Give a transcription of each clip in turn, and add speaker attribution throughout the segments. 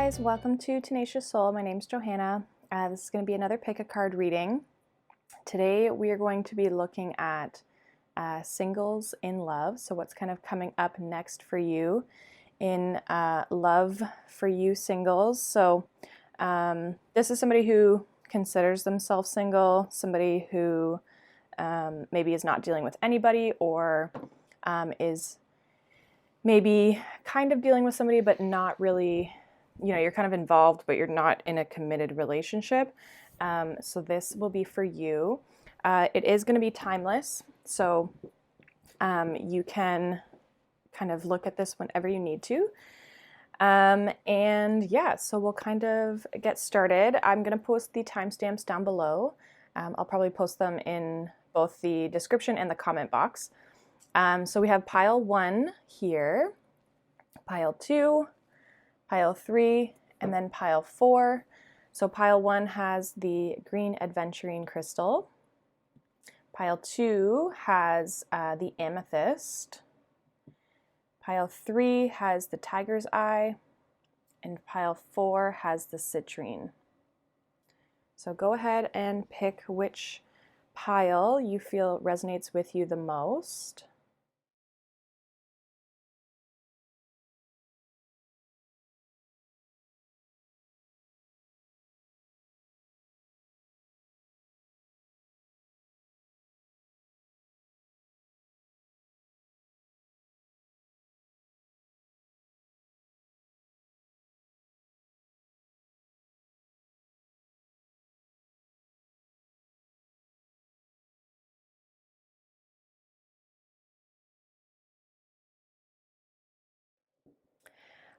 Speaker 1: guys, welcome to Tenacious Soul. My name's Johanna. This is going to be another pick a card reading. Today we are going to be looking at singles in love. So what's kind of coming up next for you in love for you singles. So this is somebody who considers themselves single, somebody who maybe is not dealing with anybody, or is maybe kind of dealing with somebody but not really, you know, you're kind of involved but you're not in a committed relationship. So this will be for you. It is going to be timeless, so you can kind of look at this whenever you need to. And yeah, so we'll kind of get started. I'm going to post the timestamps down below. I'll probably post them in both the description and the comment box. So we have pile 1 here, pile 2, pile 3, and then pile 4. So pile 1 has the green adventurine crystal. Pile 2 has the amethyst. Pile 3 has the tiger's eye. And pile 4 has the citrine. So go ahead and pick which pile you feel resonates with you the most.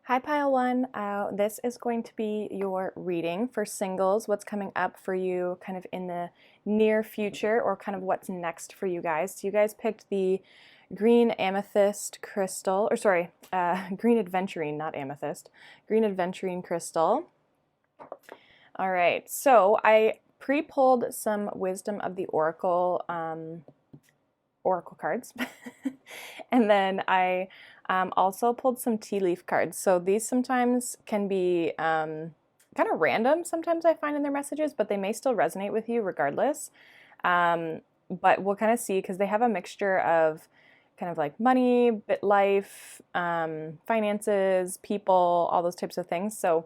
Speaker 1: Hi pile 1, this is going to be your reading for singles, what's coming up for you kind of in the near future, or kind of what's next for you guys. So you guys picked the green amethyst crystal, or sorry, green adventurine, not amethyst, green adventurine crystal. All right, so I pre-pulled some Wisdom of the Oracle cards, and then I also pulled some tea leaf cards. So these sometimes can be kind of random, sometimes I find in their messages, but they may still resonate with you regardless. But we'll kind of see, because they have a mixture of kind of like money, life, finances, people, all those types of things. So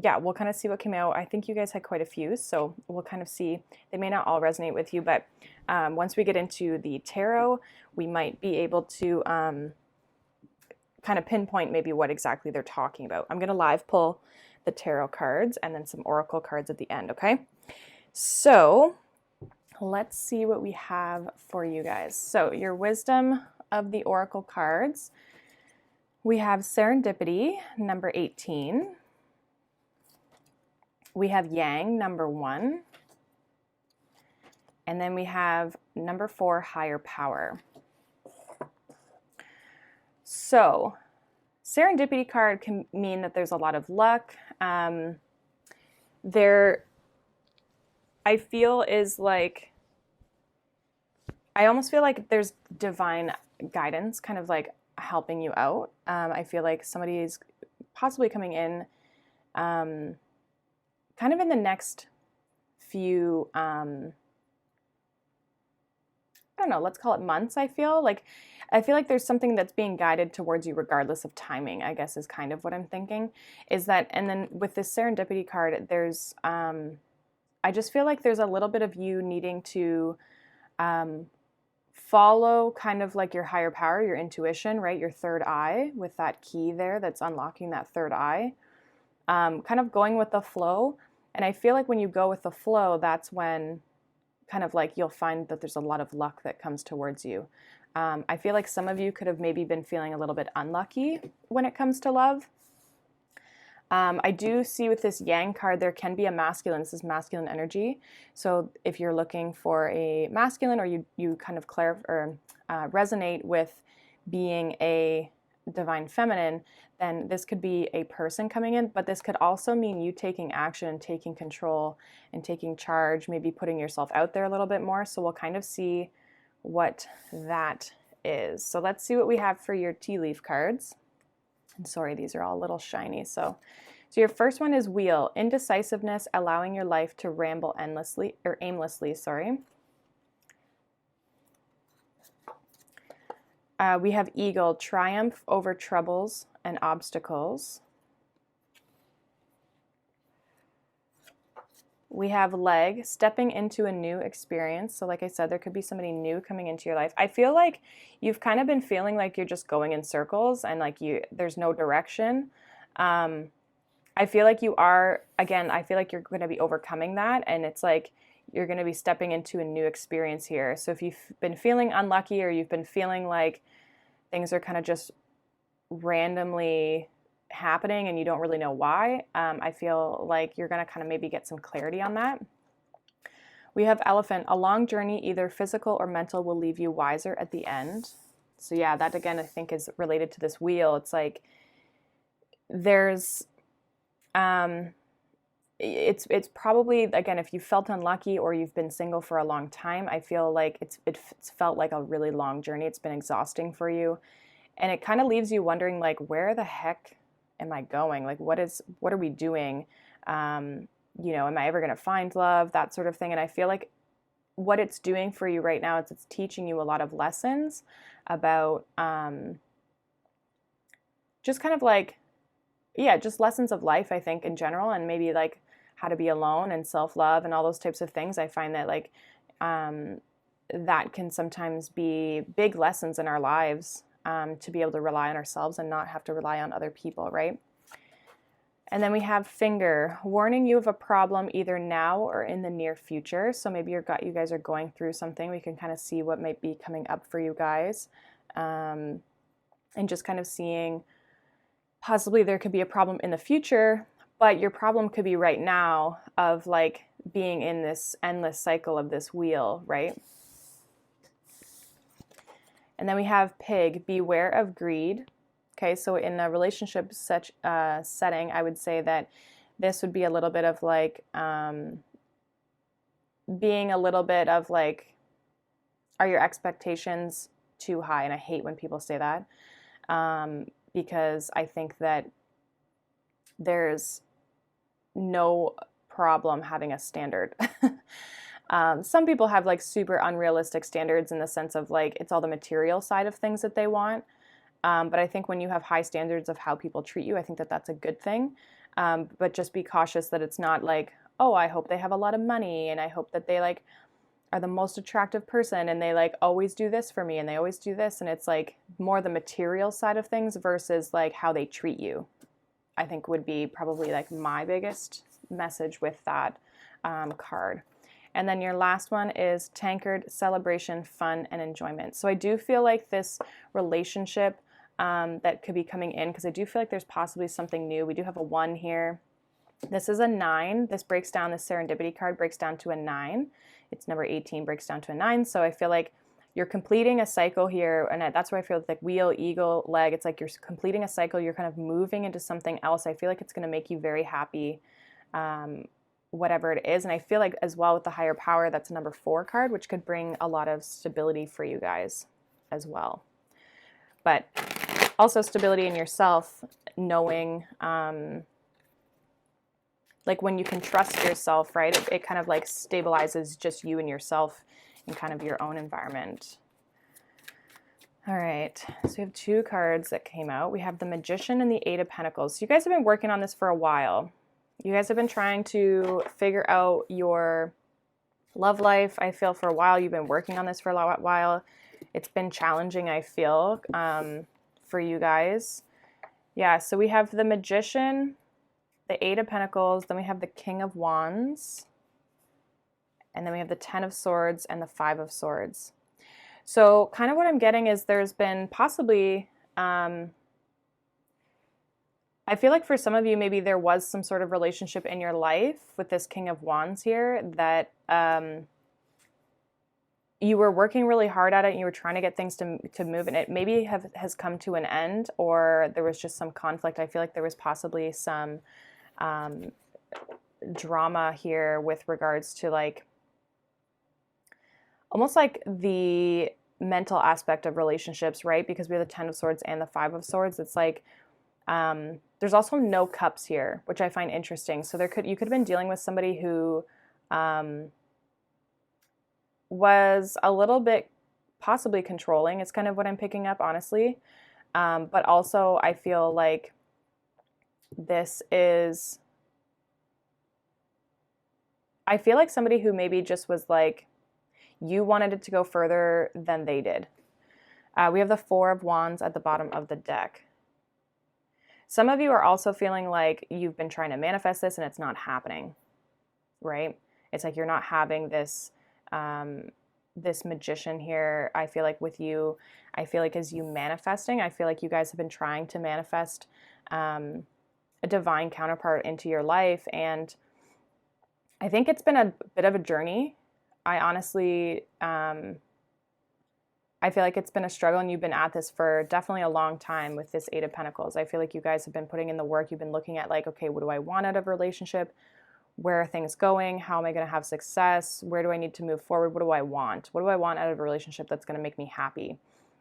Speaker 1: yeah, we'll kind of see what came out. I think you guys had quite a few, so we'll kind of see. They may not all resonate with you, but once we get into the tarot, we might be able to kind of pinpoint maybe what exactly they're talking about. I'm going to live pull the tarot cards and then some oracle cards at the end, okay? So let's see what we have for you guys. So your Wisdom of the Oracle cards, we have Serendipity, number 18. We have Yang, number 1. And then we have number 4, Higher Power. So, serendipity card can mean that there's a lot of luck. There, I feel is like, I almost feel like there's divine guidance kind of like helping you out. I feel like somebody is possibly coming in kind of in the next few, I don't know, let's call it months. I feel like there's something that's being guided towards you regardless of timing, I guess is kind of what I'm thinking, is that, and then with this serendipity card, there's, I just feel like there's a little bit of you needing to follow kind of like your higher power, your intuition, right? Your third eye, with that key there that's unlocking that third eye, kind of going with the flow. And I feel like when you go with the flow, that's when kind of like you'll find that there's a lot of luck that comes towards you. I feel like some of you could have maybe been feeling a little bit unlucky when it comes to love. I do see with this Yang card, there can be a masculine. This is masculine energy. So if you're looking for a masculine, or you kind of resonate with being a divine feminine, then this could be a person coming in, but this could also mean you taking action, taking control, and taking charge, maybe putting yourself out there a little bit more. So we'll kind of see what that is. So let's see what we have for your tea leaf cards. And sorry, these are all a little shiny. So your first one is Wheel, indecisiveness, allowing your life to ramble endlessly or aimlessly, sorry. We have Eagle, triumph over troubles and obstacles. We have Leg, stepping into a new experience. So like I said, there could be somebody new coming into your life. I feel like you've kind of been feeling like you're just going in circles and like there's no direction. I feel like you are, again, I feel like you're going to be overcoming that, and it's like you're going to be stepping into a new experience here. So if you've been feeling unlucky or you've been feeling like things are kind of just randomly happening and you don't really know why, I feel like you're going to kind of maybe get some clarity on that. We have Elephant, a long journey, either physical or mental, will leave you wiser at the end. So yeah, that again, I think is related to this wheel. It's like there's, it's probably, again, if you felt unlucky or you've been single for a long time, I feel like it's felt like a really long journey. It's been exhausting for you. And it kind of leaves you wondering, like, where the heck am I going? Like, what are we doing? You know, am I ever going to find love? That sort of thing. And I feel like what it's doing for you right now is it's teaching you a lot of lessons about just kind of like, yeah, just lessons of life, I think, in general, and maybe like how to be alone and self-love and all those types of things. I find that like that can sometimes be big lessons in our lives, to be able to rely on ourselves and not have to rely on other people, right? And then we have Finger, warning you of a problem either now or in the near future. So maybe you guys are going through something. We can kind of see what might be coming up for you guys, and just kind of seeing possibly there could be a problem in the future, but your problem could be right now of like being in this endless cycle of this wheel, right? And then we have Pig, beware of greed. Okay, so in a relationship setting, I would say that this would be a little bit of like being a little bit of like, are your expectations too high? And I hate when people say that, because I think that there's no problem having a standard. Some people have like super unrealistic standards in the sense of like it's all the material side of things that they want. But I think when you have high standards of how people treat you, I think that that's a good thing. But just be cautious that it's not like, oh, I hope they have a lot of money and I hope that they like are the most attractive person and they like always do this for me and they always do this. And it's like more the material side of things versus like how they treat you, I think would be probably like my biggest message with that card. And then your last one is Tankard, celebration, fun, and enjoyment. So I do feel like this relationship that could be coming in, because I do feel like there's possibly something new. We do have a 1 here. This is a 9. This breaks down, the serendipity card breaks down to a 9. It's number 18, breaks down to a 9. So I feel like you're completing a cycle here, and that's where I feel like Wheel, Eagle, Leg, it's like you're completing a cycle, you're kind of moving into something else. I feel like it's going to make you very happy, whatever it is. And I feel like as well with the higher power, that's a number 4 card, which could bring a lot of stability for you guys as well. But also stability in yourself, knowing, like when you can trust yourself, right? It kind of like stabilizes just you and yourself in kind of your own environment. All right, so we have 2 cards that came out. We have the Magician and the 8 of Pentacles. So you guys have been working on this for a while. You guys have been trying to figure out your love life. I feel for a while you've been working on this for a while. It's been challenging, I feel, for you guys. Yeah, so we have the Magician, the 8 of Pentacles, then we have the King of Wands, and then we have the 10 of Swords and the 5 of Swords. So kind of what I'm getting is there's been possibly, I feel like for some of you, maybe there was some sort of relationship in your life with this King of Wands here that you were working really hard at it and you were trying to get things to move, and it maybe has come to an end, or there was just some conflict. I feel like there was possibly some drama here with regards to like almost like the mental aspect of relationships, right? Because we have the 10 of Swords and the 5 of Swords. It's like There's also no cups here, which I find interesting. So you could have been dealing with somebody who was a little bit possibly controlling. It's kind of what I'm picking up, honestly. But also I feel like I feel like somebody who maybe just was like, you wanted it to go further than they did. We have the Four of Wands at the bottom of the deck. Some of you are also feeling like you've been trying to manifest this and it's not happening, right? It's like you're not having this this magician here. I feel like with you, I feel like as you manifesting, I feel like you guys have been trying to manifest a divine counterpart into your life. And I think it's been a bit of a journey. I honestly, I feel like it's been a struggle, and you've been at this for definitely a long time with this Eight of Pentacles. I feel like you guys have been putting in the work. You've been looking at like, okay, what do I want out of a relationship? Where are things going? How am I going to have success? Where do I need to move forward? What do I want? What do I want out of a relationship that's going to make me happy?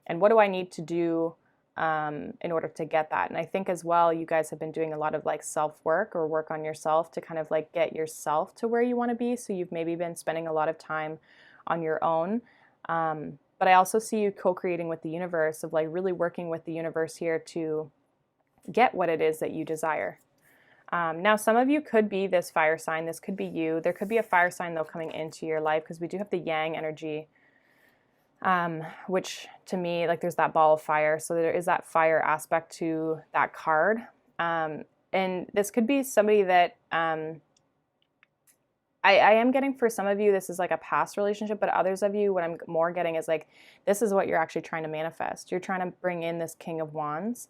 Speaker 1: And what do I need to do in order to get that? And I think as well, you guys have been doing a lot of like self-work or work on yourself to kind of like get yourself to where you want to be. So you've maybe been spending a lot of time on your own. But I also see you co-creating with the universe, of like really working with the universe here to get what it is that you desire. Now, some of you could be this fire sign. This could be you. There could be a fire sign, though, coming into your life, because we do have the yang energy, which to me, like there's that ball of fire. So there is that fire aspect to that card. And this could be somebody that I am getting, for some of you, this is like a past relationship, but others of you, what I'm more getting is like, this is what you're actually trying to manifest. You're trying to bring in this King of Wands.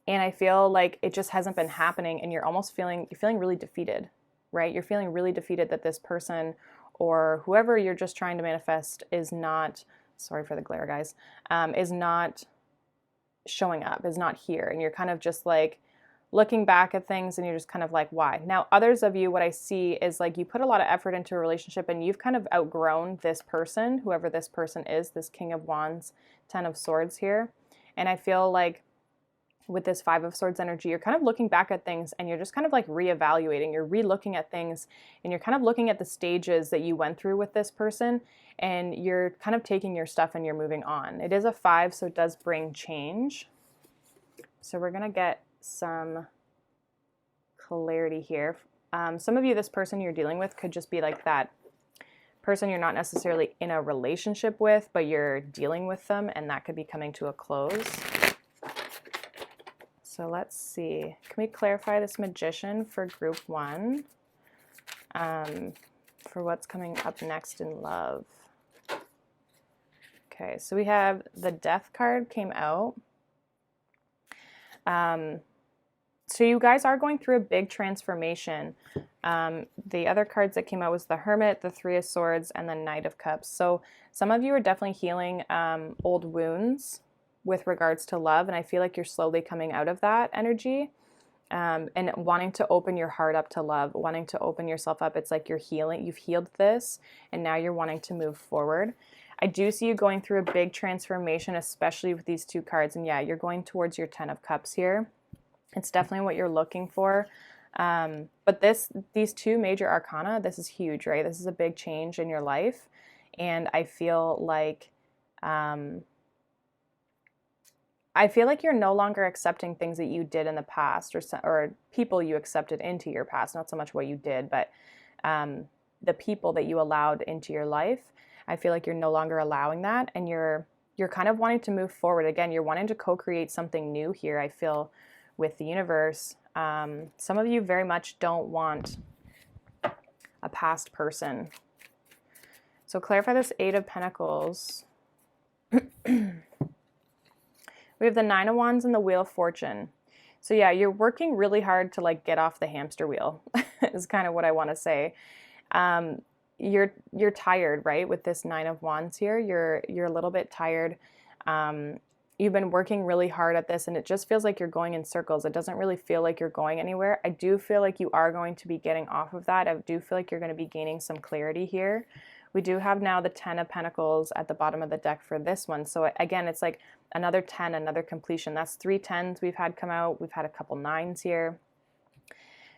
Speaker 1: And I feel like it just hasn't been happening, and you're feeling really defeated, right? You're feeling really defeated that this person or whoever you're just trying to manifest is not, sorry for the glare, guys, is not showing up, is not here. And you're kind of just like, looking back at things and you're just kind of like, why? Now, others of you, what I see is like you put a lot of effort into a relationship and you've kind of outgrown this person, whoever this person is, this King of Wands, Ten of Swords here. And I feel like with this Five of Swords energy, you're kind of looking back at things and you're just kind of like reevaluating. You're re-looking at things and you're kind of looking at the stages that you went through with this person, and you're kind of taking your stuff and you're moving on. It is a 5, so it does bring change. So we're going to get some clarity here. Some of you, this person you're dealing with could just be like that person you're not necessarily in a relationship with, but you're dealing with them, and that could be coming to a close. So let's see. Can we clarify this Magician for group 1 for what's coming up next in love? Okay, so we have the Death card came out. So you guys are going through a big transformation. The other cards that came out was the Hermit, the Three of Swords, and the Knight of Cups. So some of you are definitely healing old wounds with regards to love, and I feel like you're slowly coming out of that energy and wanting to open your heart up to love, wanting to open yourself up. It's like you're healing, you've healed this, and now you're wanting to move forward. I do see you going through a big transformation, especially with these two cards, and yeah, you're going towards your Ten of Cups here. It's definitely what you're looking for. But these two major arcana, this is huge, right? This is a big change in your life. And I feel like you're no longer accepting things that you did in the past, or people you accepted into your past, not so much what you did, but the people that you allowed into your life. I feel like you're no longer allowing that, and you're kind of wanting to move forward. Again, you're wanting to co-create something new here, I feel, with the universe. Some of you very much don't want a past person. So clarify this Eight of Pentacles. We have the Nine of Wands and the Wheel of Fortune. So yeah, you're working really hard to like get off the hamster wheel is kind of what I want to say. You're tired, right? With this Nine of Wands here, you're a little bit tired. You've been working really hard at this, and it just feels like you're going in circles. It doesn't really feel like you're going anywhere. I do feel like you are going to be getting off of that. I do feel like you're going to be gaining some clarity here We do have now the 10 of Pentacles at the bottom of the deck for this one. So again, it's like another 10, another completion. That's 3 10s we've had come out. We've had a couple 9s here.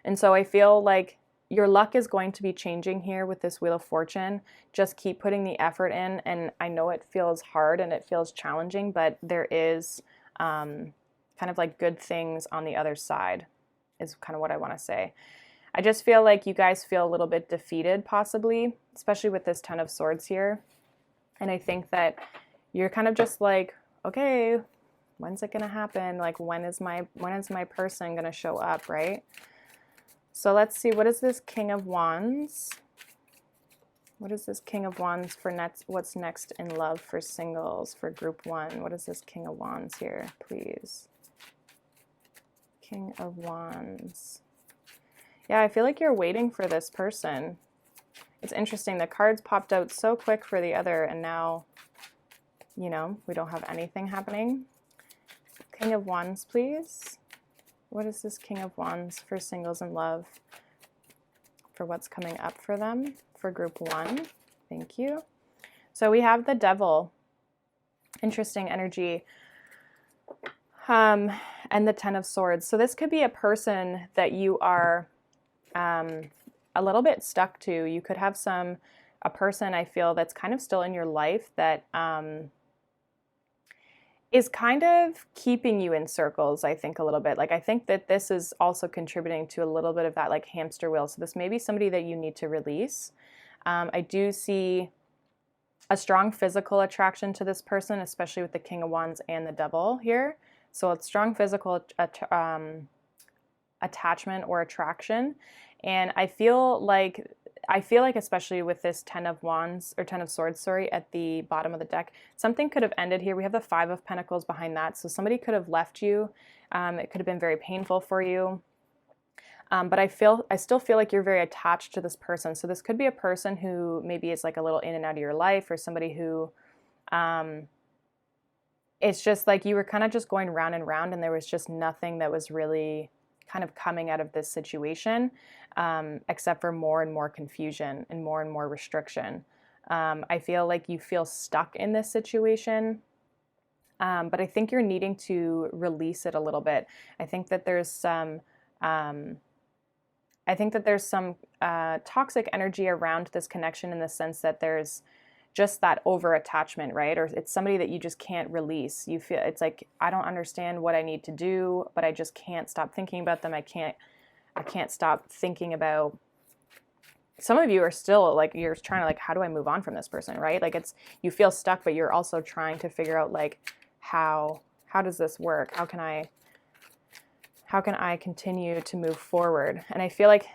Speaker 1: And so I feel like your luck is going to be changing here with this Wheel of Fortune. Just keep putting the effort in. And I know it feels hard and it feels challenging, but there is kind of like good things on the other side is kind of what I want to say. I just feel like you guys feel a little bit defeated possibly, especially with this 10 of Swords here. And I think that you're kind of just like, okay, when's it going to happen? Like, when is my person going to show up, right? So let's see, what is this King of Wands? What is this King of Wands for next? What's next in love for singles, for group 1? What is this King of Wands here, please? King of Wands. Yeah, I feel like you're waiting for this person. It's interesting. The cards popped out so quick for the other, and now, you know, we don't have anything happening. King of Wands, please. What is this King of Wands for singles in love? For what's coming up for them, for group 1. Thank you. So we have the Devil. Interesting energy. And the 10 of Swords. So this could be a person that you are a little bit stuck to. You could have a person, I feel, that's kind of still in your life that is kind of keeping you in circles, I think, a little bit. Like, I think that this is also contributing to a little bit of that like hamster wheel. So this may be somebody that you need to release. I do see a strong physical attraction to this person, especially with the King of Wands and the Devil here. So it's strong physical attachment or attraction. And I feel like especially with this 10 of Wands, or 10 of Swords, sorry, at the bottom of the deck, something could have ended here. We have the 5 of Pentacles behind that. So somebody could have left you. It could have been very painful for you. But I still feel like you're very attached to this person. So this could be a person who maybe is like a little in and out of your life, or somebody who, it's just like you were kind of just going round and round, and there was just nothing that was really kind of coming out of this situation, except for more and more confusion and more restriction. I feel like you feel stuck in this situation, but I think you're needing to release it a little bit. I think that there's some toxic energy around this connection, in the sense that there's just that over attachment, right? Or it's somebody that you just can't release. You feel it's like, I don't understand what I need to do, but I just can't stop thinking about them. I can't stop thinking about. Some of you are still like, you're trying to like, how do I move on from this person, right? Like, it's, you feel stuck, but you're also trying to figure out like, how does this work? How can I continue to move forward? And I feel like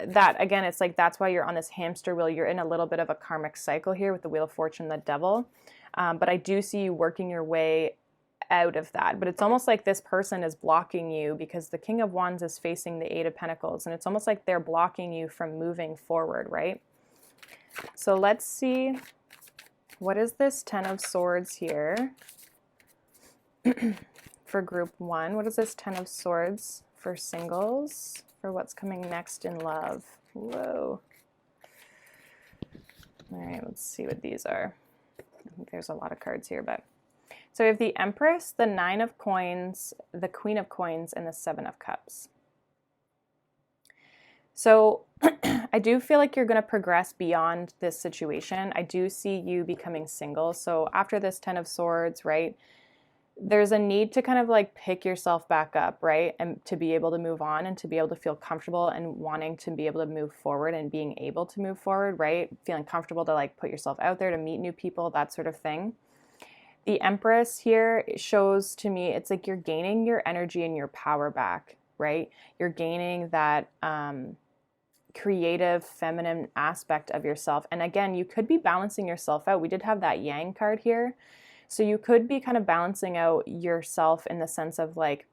Speaker 1: that, again, it's like, that's why you're on this hamster wheel. You're in a little bit of a karmic cycle here with the Wheel of Fortune, the Devil. But I do see you working your way out of that. But it's almost like this person is blocking you, because the King of Wands is facing the 8 of Pentacles. And it's almost like they're blocking you from moving forward, right? So let's see, what is this 10 of Swords here for group 1? What is this 10 of Swords for singles, for what's coming next in love? Whoa. All right, let's see what these are. I think there's a lot of cards here, but so we have the Empress, the 9 of Coins, the Queen of Coins, and the 7 of Cups. So I do feel like you're going to progress beyond this situation. I do see you becoming single. So after this 10 of Swords, right, there's a need to kind of like pick yourself back up, right? And to be able to move on, and to be able to feel comfortable, and wanting to be able to move forward, and being able to move forward, right? Feeling comfortable to like put yourself out there, to meet new people, that sort of thing. The Empress here shows to me, it's like you're gaining your energy and your power back, right? You're gaining that creative feminine aspect of yourself. And again, you could be balancing yourself out. We did have that Yang card here. So you could be kind of balancing out yourself in the sense of like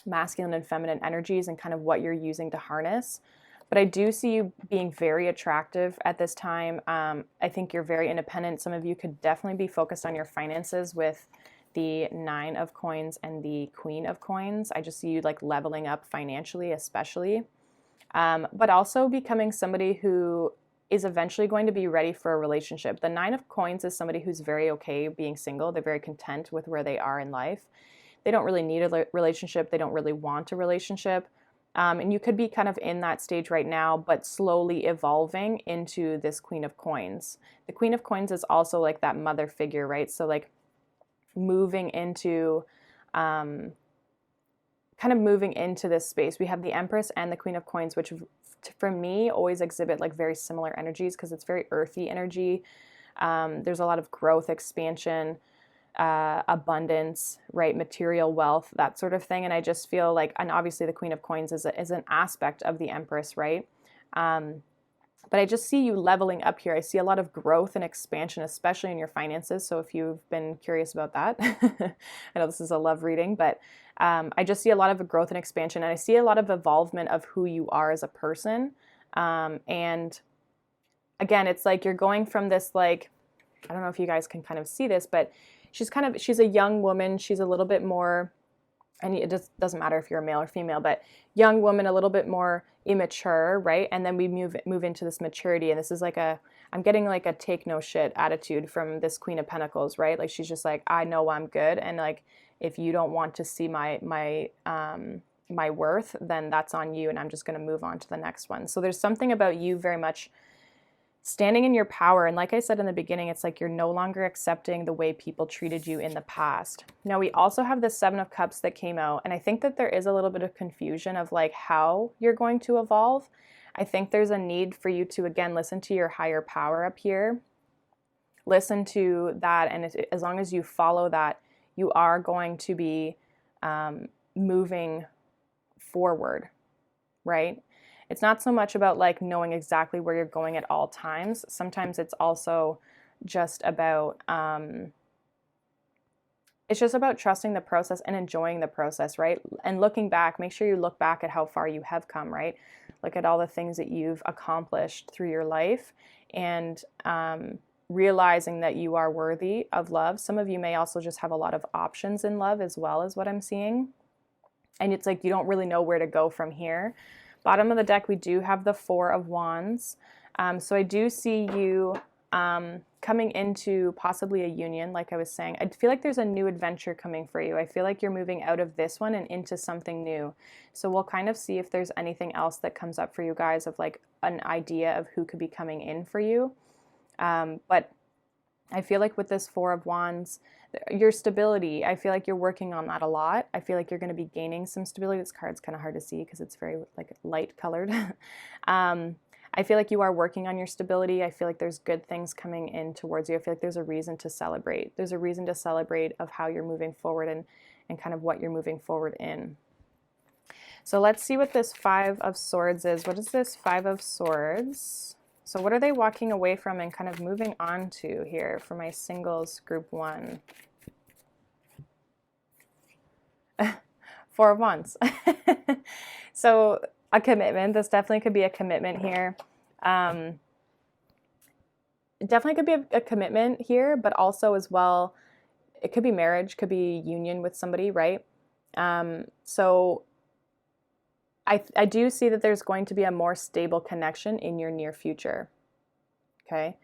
Speaker 1: masculine and feminine energies, and kind of what you're using to harness. But I do see you being very attractive at this time. I think you're very independent. Some of you could definitely be focused on your finances with the 9 of Coins and the Queen of Coins. I just see you like leveling up financially, especially. But also becoming somebody who is eventually going to be ready for a relationship. The Nine of Coins is somebody who's very okay being single. They're very content with where they are in life. They don't really need a relationship. They don't really want a relationship. And you could be kind of in that stage right now, but slowly evolving into this Queen of Coins. The Queen of Coins is also like that mother figure, right? So like moving into, kind of moving into this space. We have the Empress and the Queen of Coins, which for me always exhibit like very similar energies because it's very earthy energy. There's a lot of growth, expansion, abundance, right? Material wealth, that sort of thing. And I just feel like, and obviously the Queen of Coins is an aspect of the Empress, right? But I just see you leveling up here. I see a lot of growth and expansion, especially in your finances. So if you've been curious about that, I know this is a love reading, but I just see a lot of growth and expansion, and I see a lot of evolvement of who you are as a person. And again, it's like you're going from this, like, I don't know if you guys can kind of see this, but she's a young woman. She's a little bit more, and it just doesn't matter if you're a male or female, but young woman, a little bit more immature, right? And then we move into this maturity, and this is like I'm getting like a take no shit attitude from this Queen of Pentacles, right? Like she's just like, I know I'm good, and like if you don't want to see my worth, then that's on you, and I'm just going to move on to the next one. So there's something about you very much standing in your power. And like I said in the beginning, it's like you're no longer accepting the way people treated you in the past. Now we also have the Seven of Cups that came out, and I think that there is a little bit of confusion of like how you're going to evolve. I think there's a need for you to, again, listen to your higher power up here. Listen to that, and as long as you follow that, you are going to be moving forward, right? It's not so much about like knowing exactly where you're going at all times. Sometimes it's also just about, it's just about trusting the process and enjoying the process, right? And looking back, make sure you look back at how far you have come, right? Look at all the things that you've accomplished through your life, and realizing that you are worthy of love. Some of you may also just have a lot of options in love as well, as what I'm seeing. And it's like you don't really know where to go from here. Bottom of the deck, we do have the Four of Wands. So I do see you coming into possibly a union, like I was saying. I feel like there's a new adventure coming for you. I feel like you're moving out of this one and into something new. So we'll kind of see if there's anything else that comes up for you guys of like an idea of who could be coming in for you. But I feel like with this Four of Wands, your stability, I feel like you're working on that a lot. I feel like you're going to be gaining some stability. This card's kind of hard to see because it's very like light colored. I feel like you are working on your stability. I feel like there's good things coming in towards you. I feel like there's a reason to celebrate. There's a reason to celebrate of how you're moving forward and kind of what you're moving forward in. So let's see what this Five of Swords is. What is this Five of Swords? So what are they walking away from and kind of moving on to here for my singles group one? Four of Wands. So a commitment. This definitely could be a commitment here. It definitely could be a commitment here, but also as well, it could be marriage, could be union with somebody, right? So I do see that there's going to be a more stable connection in your near future. Okay.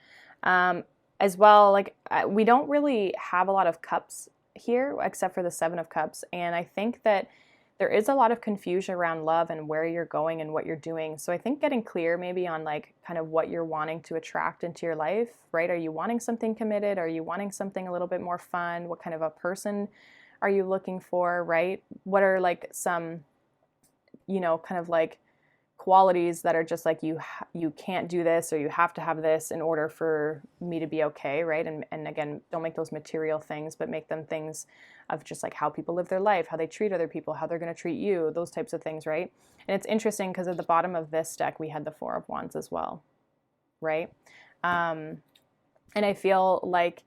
Speaker 1: As well, like we don't really have a lot of cups here except for the Seven of Cups. And I think that there is a lot of confusion around love and where you're going and what you're doing. So I think getting clear maybe on like kind of what you're wanting to attract into your life, right? Are you wanting something committed? Are you wanting something a little bit more fun? What kind of a person are you looking for, right? What are like some, you know, kind of like qualities that are just like you can't do this or you have to have this in order for me to be okay, right? And again, don't make those material things, but make them things of just like how people live their life, how they treat other people, how they're going to treat you, those types of things, right? And it's interesting because at the bottom of this deck we had the Four of Wands as well, right? And I feel like,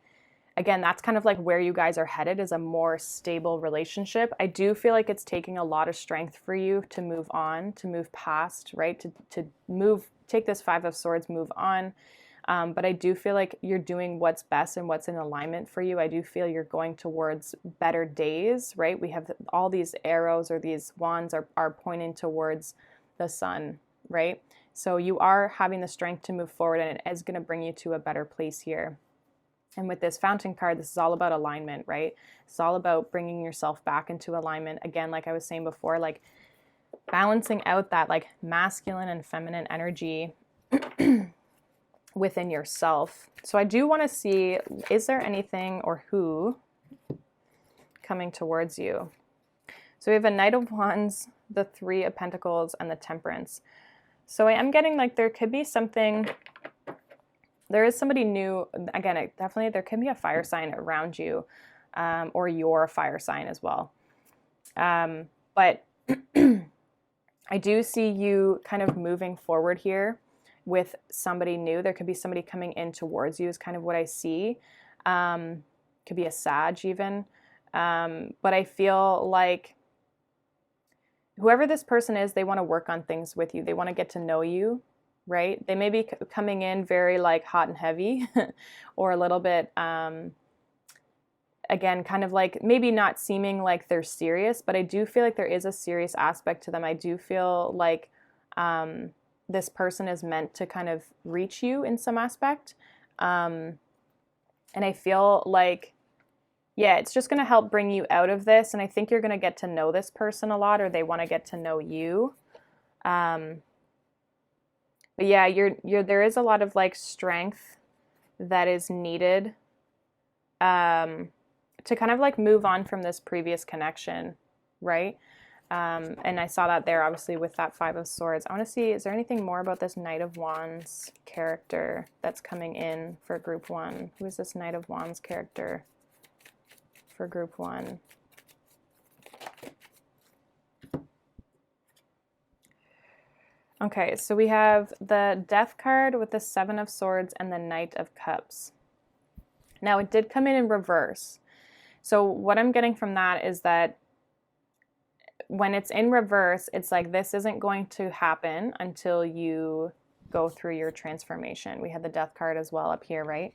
Speaker 1: again, that's kind of like where you guys are headed, is a more stable relationship. I do feel like it's taking a lot of strength for you to move on, to move past, right? To move, take this Five of Swords, move on. But I do feel like you're doing what's best and what's in alignment for you. I do feel you're going towards better days, right? We have all these arrows or these wands are pointing towards the sun, right? So you are having the strength to move forward, and it is going to bring you to a better place here. And with this Fountain card, this is all about alignment, right? It's all about bringing yourself back into alignment. Again, like I was saying before, like balancing out that like masculine and feminine energy within yourself. So I do want to see, is there anything or who coming towards you? So we have a Knight of Wands, the Three of Pentacles, and the Temperance. So I am getting like there could be something, there is somebody new. Again, definitely there can be a fire sign around you, or you're a fire sign as well. But I do see you kind of moving forward here with somebody new. There could be somebody coming in towards you is kind of what I see. Could be a Sag even. But I feel like whoever this person is, they want to work on things with you. They want to get to know you, right? They may be coming in very like hot and heavy or a little bit, again, kind of like maybe not seeming like they're serious, but I do feel like there is a serious aspect to them. I do feel like this person is meant to kind of reach you in some aspect. And I feel like, yeah, it's just going to help bring you out of this. And I think you're going to get to know this person a lot, or they want to get to know you. But yeah, there is a lot of like strength that is needed to kind of like move on from this previous connection, right? And I saw that there obviously with that Five of Swords. I want to see, is there anything more about this Knight of Wands character that's coming in for group one? Who is this Knight of Wands character for group one? Okay, so we have the Death card with the Seven of Swords and the Knight of Cups. Now it did come in reverse. So what I'm getting from that is that when it's in reverse, it's like this isn't going to happen until you go through your transformation. We had the Death card as well up here, right?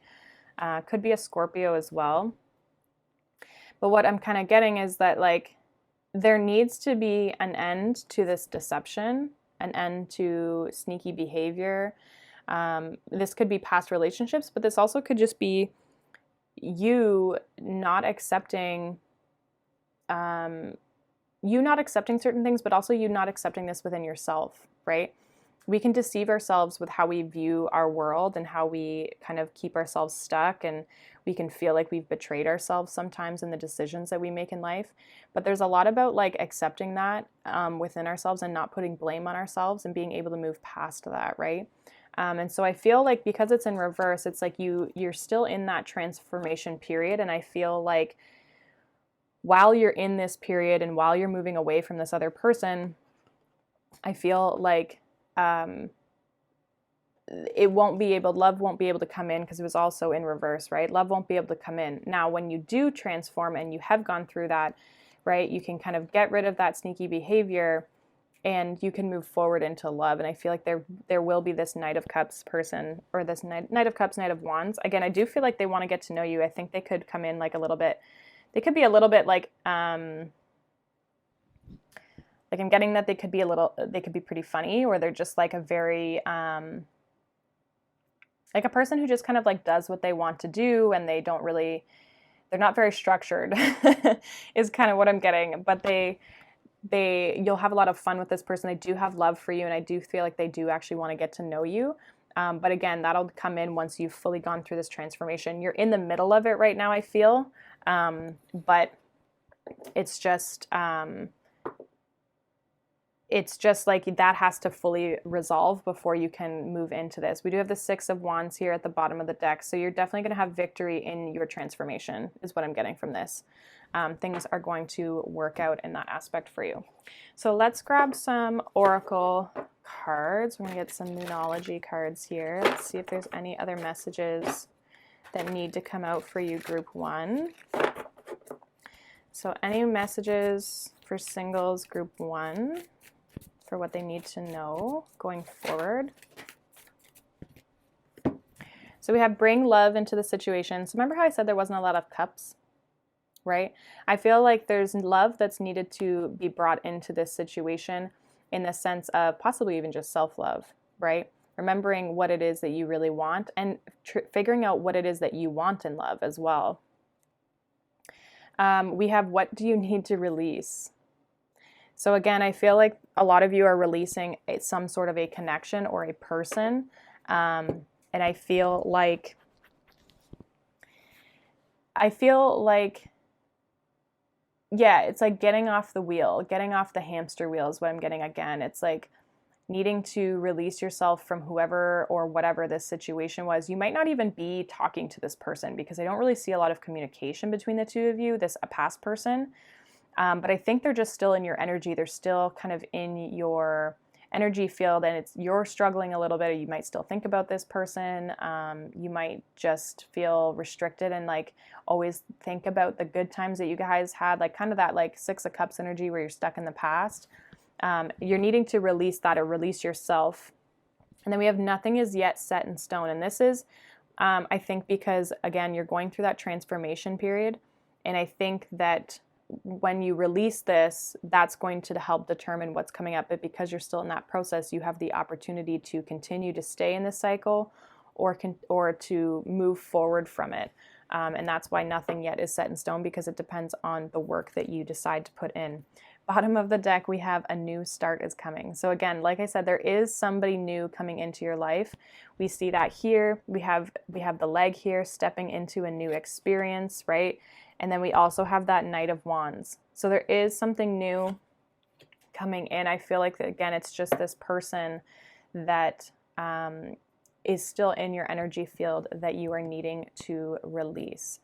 Speaker 1: Could be a Scorpio as well. But what I'm kind of getting is that like there needs to be an end to this deception, an end to sneaky behavior. This could be past relationships, but this also could just be you not accepting certain things, but also you not accepting this within yourself, right? We can deceive ourselves with how we view our world and how we kind of keep ourselves stuck, and we can feel like we've betrayed ourselves sometimes in the decisions that we make in life. But there's a lot about like accepting that within ourselves and not putting blame on ourselves and being able to move past that, right? And so I feel like because it's in reverse, it's like you're still in that transformation period. And I feel like while you're in this period and while you're moving away from this other person, I feel like love won't be able to come in because it was also in reverse, right? Love won't be able to come in. Now, when you do transform and you have gone through that, right, you can kind of get rid of that sneaky behavior and you can move forward into love. And I feel like there will be this Knight of Cups person, or this Knight of Cups, Knight of Wands. Again, I do feel like they want to get to know you. I think they could come in like a little bit, they could be a little bit like I'm getting that they could be pretty funny, or they're just like a very, like a person who just kind of like does what they want to do, and they're not very structured is kind of what I'm getting. But you'll have a lot of fun with this person. They do have love for you, and I do feel like they do actually want to get to know you. But again, that'll come in once you've fully gone through this transformation. You're in the middle of it right now, I feel. But it's just like that has to fully resolve before you can move into this. We do have the Six of Wands here at the bottom of the deck. So you're definitely going to have victory in your transformation is what I'm getting from this. Things are going to work out in that aspect for you. So let's grab some Oracle cards. We're going to get some Moonology cards here. Let's see if there's any other messages that need to come out for you, group one. So any messages for singles, group one, for what they need to know going forward. So we have bring love into the situation. So remember how I said there wasn't a lot of cups, right? I feel like there's love that's needed to be brought into this situation in the sense of possibly even just self-love, right? Remembering what it is that you really want and figuring out what it is that you want in love as well. We have, what do you need to release? So again, I feel like a lot of you are releasing some sort of a connection or a person. And I feel like, yeah, it's like getting off the wheel, getting off the hamster wheel is what I'm getting again. It's like needing to release yourself from whoever or whatever this situation was. You might not even be talking to this person because I don't really see a lot of communication between the two of you, a past person. But I think they're just still in your energy. They're still kind of in your energy field, and you're struggling a little bit, or you might still think about this person. You might just feel restricted and like always think about the good times that you guys had, like kind of that like Six of Cups energy where you're stuck in the past. You're needing to release that or release yourself. And then we have nothing is yet set in stone. And this is, I think, because again, you're going through that transformation period. And I think that when you release this, that's going to help determine what's coming up. But because you're still in that process, you have the opportunity to continue to stay in this cycle or to move forward from it. And that's why nothing yet is set in stone, because it depends on the work that you decide to put in. Bottom of the deck, we have a new start is coming. So again, like I said, there is somebody new coming into your life. We see that here. We have the leg here, stepping into a new experience, right? And then we also have that Knight of Wands. So there is something new coming in. I feel like, again, it's just this person that is still in your energy field that you are needing to release.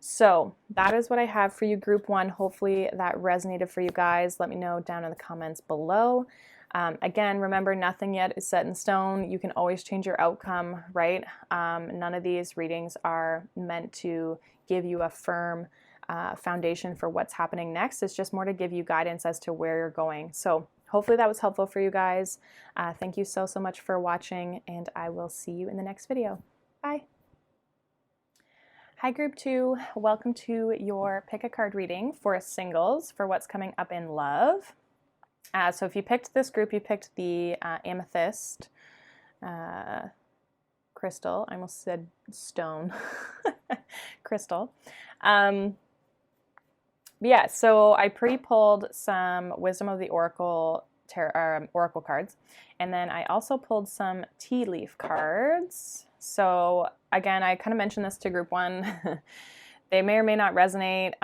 Speaker 1: So that is what I have for you, group one. Hopefully that resonated for you guys. Let me know down in the comments below. Again, remember, nothing yet is set in stone. You can always change your outcome, right? None of these readings are meant to give you a firm foundation for what's happening next. It's just more to give you guidance as to where you're going. So hopefully that was helpful for you guys. Thank you so much for watching, and I will see you in the next video. Bye. Hi, group two. Welcome to your pick a card reading for singles for what's coming up in love. So if you picked this group, you picked the amethyst crystal. I almost said stone. Crystal. Yeah, so I pre-pulled some Wisdom of the Oracle Oracle cards, and then I also pulled some tea leaf cards. So again, I kind of mentioned this to group one. They may or may not resonate.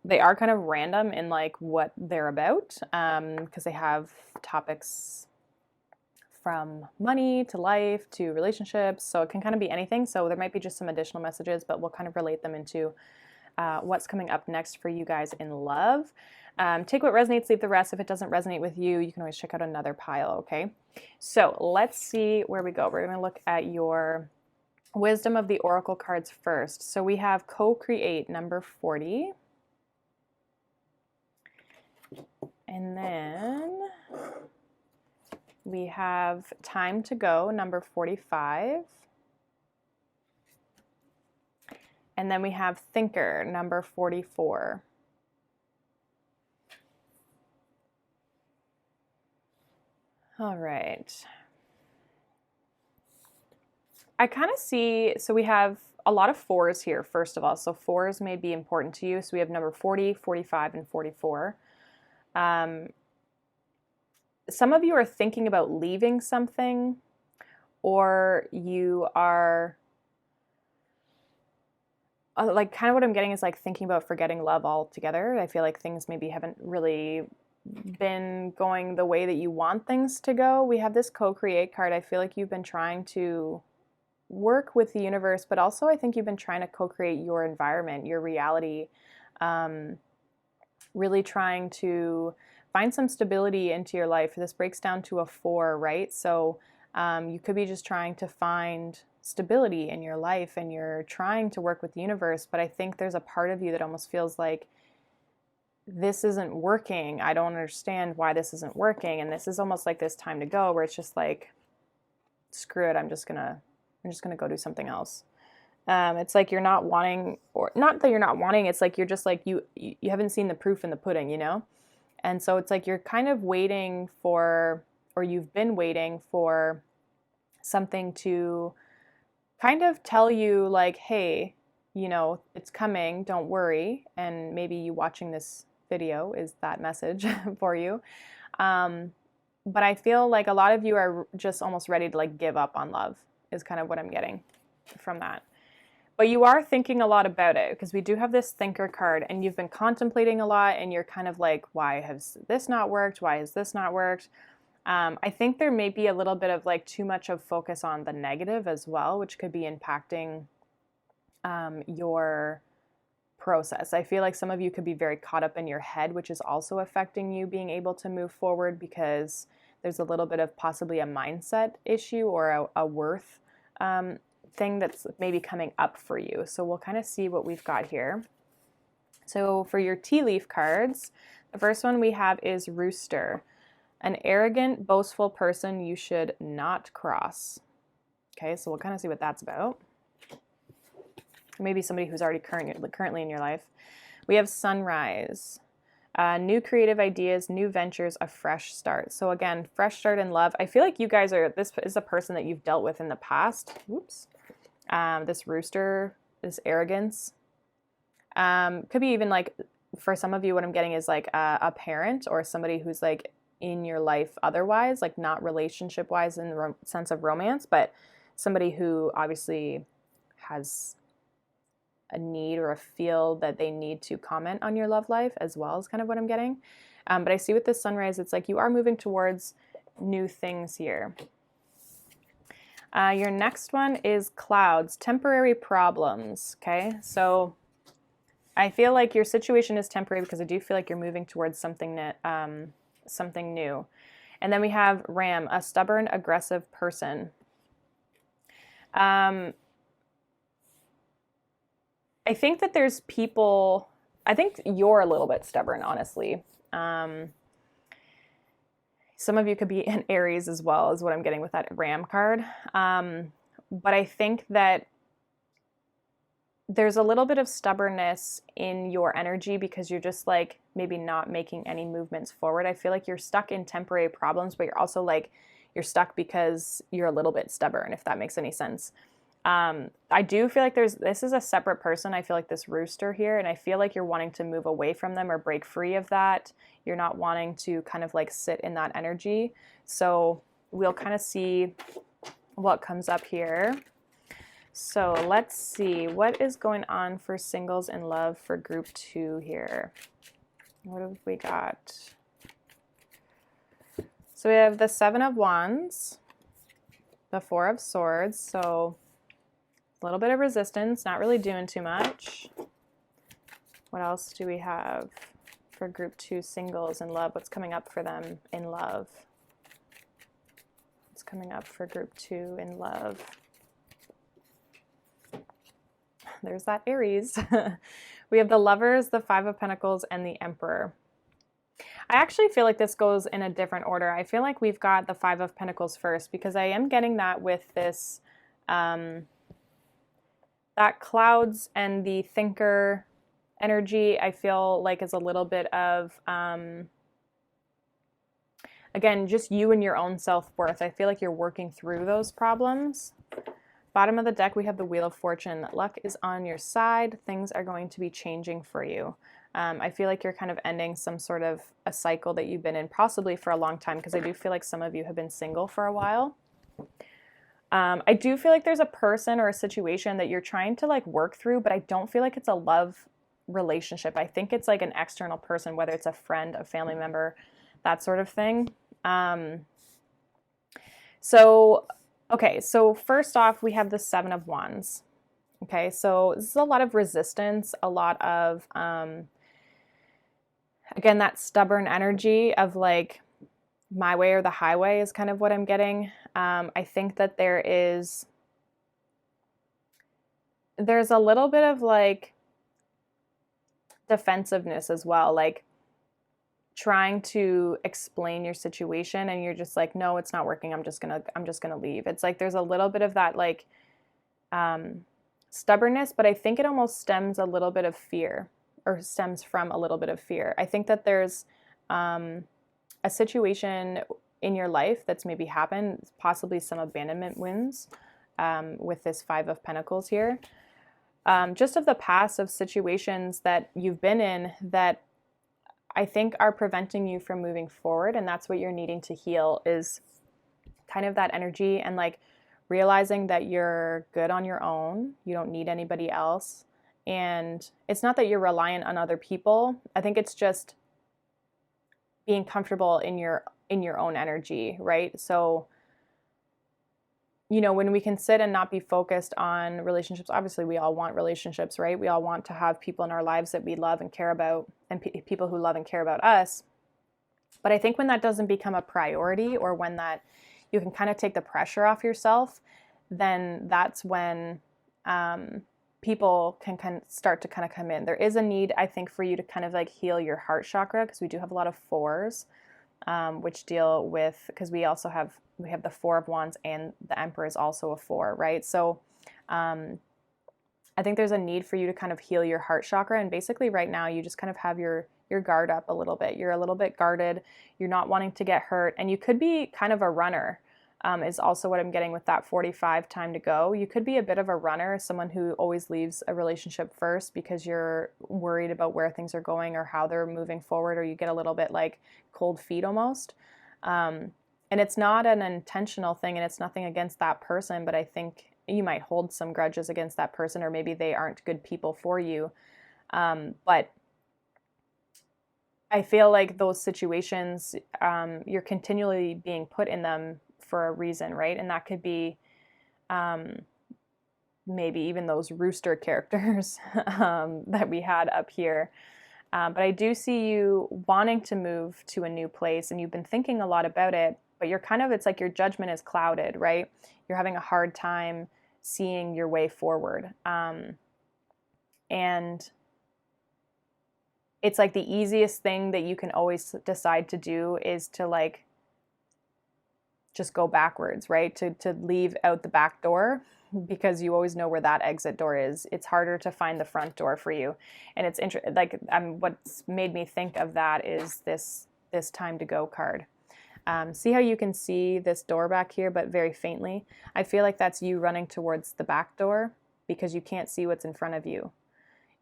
Speaker 1: They are kind of random in like what they're about, because they have topics from money to life to relationships. So it can kind of be anything. So there might be just some additional messages, but we'll kind of relate them into what's coming up next for you guys in love. Take what resonates, leave the rest. If it doesn't resonate with you, you can always check out another pile, okay? So let's see where we go. We're going to look at your Wisdom of the Oracle cards first. So we have Co-Create, number 40. And then we have Time to Go, number 45. And then we have Thinker, number 44. All right. I kind of see, so we have a lot of fours here, first of all. So fours may be important to you. So we have number 40, 45, and 44. Some of you are thinking about leaving something, or you are, like, kind of what I'm getting is like thinking about forgetting love altogether. I feel like things maybe haven't really been going the way that you want things to go. We have this Co-Create card. I feel like you've been trying to work with the universe, but also I think you've been trying to co-create your environment, your reality, really trying to find some stability into your life. This breaks down to a 4, right? So you could be just trying to find stability in your life, and you're trying to work with the universe, but I think there's a part of you that almost feels like this isn't working. I don't understand why this isn't working, and this is almost like this time to go, where it's just like, screw it, I'm just gonna go do something else. It's like you're not wanting, or not that you're not wanting, it's like you're just like, you haven't seen the proof in the pudding, you know? And so it's like you're kind of waiting for, or you've been waiting for something to kind of tell you like, hey, you know, it's coming, don't worry. And maybe you watching this video is that message for you. But I feel like a lot of you are just almost ready to like give up on love is kind of what I'm getting from that. But you are thinking a lot about it because we do have this thinker card and you've been contemplating a lot and you're kind of like, why has this not worked? Why has this not worked? I think there may be a little bit of like too much of focus on the negative as well, which could be impacting your process. I feel like some of you could be very caught up in your head, which is also affecting you being able to move forward because there's a little bit of possibly a mindset issue or a worth thing that's maybe coming up for you. So we'll kind of see what we've got here. So for your tea leaf cards, the first one we have is Rooster. An arrogant, boastful person you should not cross. Okay, so we'll kind of see what that's about. Maybe somebody who's already currently in your life. We have Sunrise. New creative ideas, new ventures, a fresh start. So again, fresh start in love. I feel like you guys are, this is a person that you've dealt with in the past. Whoops. This Rooster, this arrogance. Could be even like, for some of you, what I'm getting is like a parent or somebody who's like in your life otherwise, like not relationship wise in the sense of romance, but somebody who obviously has a need or a feel that they need to comment on your love life as well is kind of what I'm getting. But I see with this Sunrise, it's like you are moving towards new things here. Your next one is Clouds, temporary problems. Okay, so I feel like your situation is temporary because I do feel like you're moving towards something that, something new. And then we have Ram, a stubborn, aggressive person. I think that there's people, I think you're a little bit stubborn, honestly. Some of you could be an Aries as well, is what I'm getting with that Ram card. But I think that there's a little bit of stubbornness in your energy because you're just like maybe not making any movements forward. I feel like you're stuck in temporary problems, but you're also like, you're stuck because you're a little bit stubborn, if that makes any sense. I do feel like this is a separate person. I feel like this Rooster here, and I feel like you're wanting to move away from them or break free of that. You're not wanting to kind of like sit in that energy. So we'll kind of see what comes up here. So let's see what is going on for singles in love for group 2 here. What have we got? So we have the 7 of Wands, the 4 of Swords. So a little bit of resistance, not really doing too much. What else do we have for group 2 singles in love? What's coming up for them in love? What's coming up for group 2 in love? There's that Aries. We have the Lovers, the 5 of Pentacles, and the Emperor. I actually feel like this goes in a different order. I feel like we've got the 5 of Pentacles first because I am getting that with this that Clouds and the Thinker energy, I feel like is a little bit of, again, just you and your own self-worth. I feel like you're working through those problems. Bottom of the deck, we have the Wheel of Fortune. Luck is on your side. Things are going to be changing for you. I feel like you're kind of ending some sort of a cycle that you've been in possibly for a long time because I do feel like some of you have been single for a while. I do feel like there's a person or a situation that you're trying to like work through, but I don't feel like it's a love relationship. I think it's like an external person, whether it's a friend, a family member, that sort of thing. Okay, so first off, we have the 7 of Wands. Okay, so this is a lot of resistance, a lot of, again, that stubborn energy of like, my way or the highway is kind of what I'm getting. I think that there's a little bit of like defensiveness as well, like trying to explain your situation and you're just like, no, it's not working. I'm just gonna leave. It's like there's a little bit of that like stubbornness, but I think it almost stems from a little bit of fear. I think that there's a situation in your life that's maybe happened, possibly some abandonment wounds with this Five of Pentacles here. Just of the past, of situations that you've been in that I think are preventing you from moving forward. And that's what you're needing to heal, is kind of that energy and like realizing that you're good on your own. You don't need anybody else. And it's not that you're reliant on other people. I think it's just being comfortable in your own energy, right? So, you know, when we can sit and not be focused on relationships, obviously we all want relationships, right? We all want to have people in our lives that we love and care about, and people who love and care about us. But I think when that doesn't become a priority, or when that you can kind of take the pressure off yourself, then that's when people can start to kind of come in. There is a need, I think, for you to kind of like heal your heart chakra, because we do have a lot of fours, which deal with, because we have the Four of Wands, and the Emperor is also a 4, right? So I think there's a need for you to kind of heal your heart chakra. And basically right now you just kind of have your guard up a little bit. You're a little bit guarded. You're not wanting to get hurt. And you could be kind of a runner, is also what I'm getting with that 45 time to go. You could be a bit of a runner, someone who always leaves a relationship first because you're worried about where things are going or how they're moving forward, or you get a little bit like cold feet almost. And it's not an intentional thing, and it's nothing against that person, but I think you might hold some grudges against that person, or maybe they aren't good people for you. But I feel like those situations, you're continually being put in them for a reason, right? And that could be maybe even those rooster characters that we had up here. But I do see you wanting to move to a new place, and you've been thinking a lot about it, but you're kind of, it's like your judgment is clouded, right? You're having a hard time seeing your way forward. And it's like the easiest thing that you can always decide to do is to like just go backwards, right? To leave out the back door, because you always know where that exit door is. It's harder to find the front door for you. And it's like what's made me think of that is this time to go card. See how you can see this door back here, but very faintly? I feel like that's you running towards the back door because you can't see what's in front of you.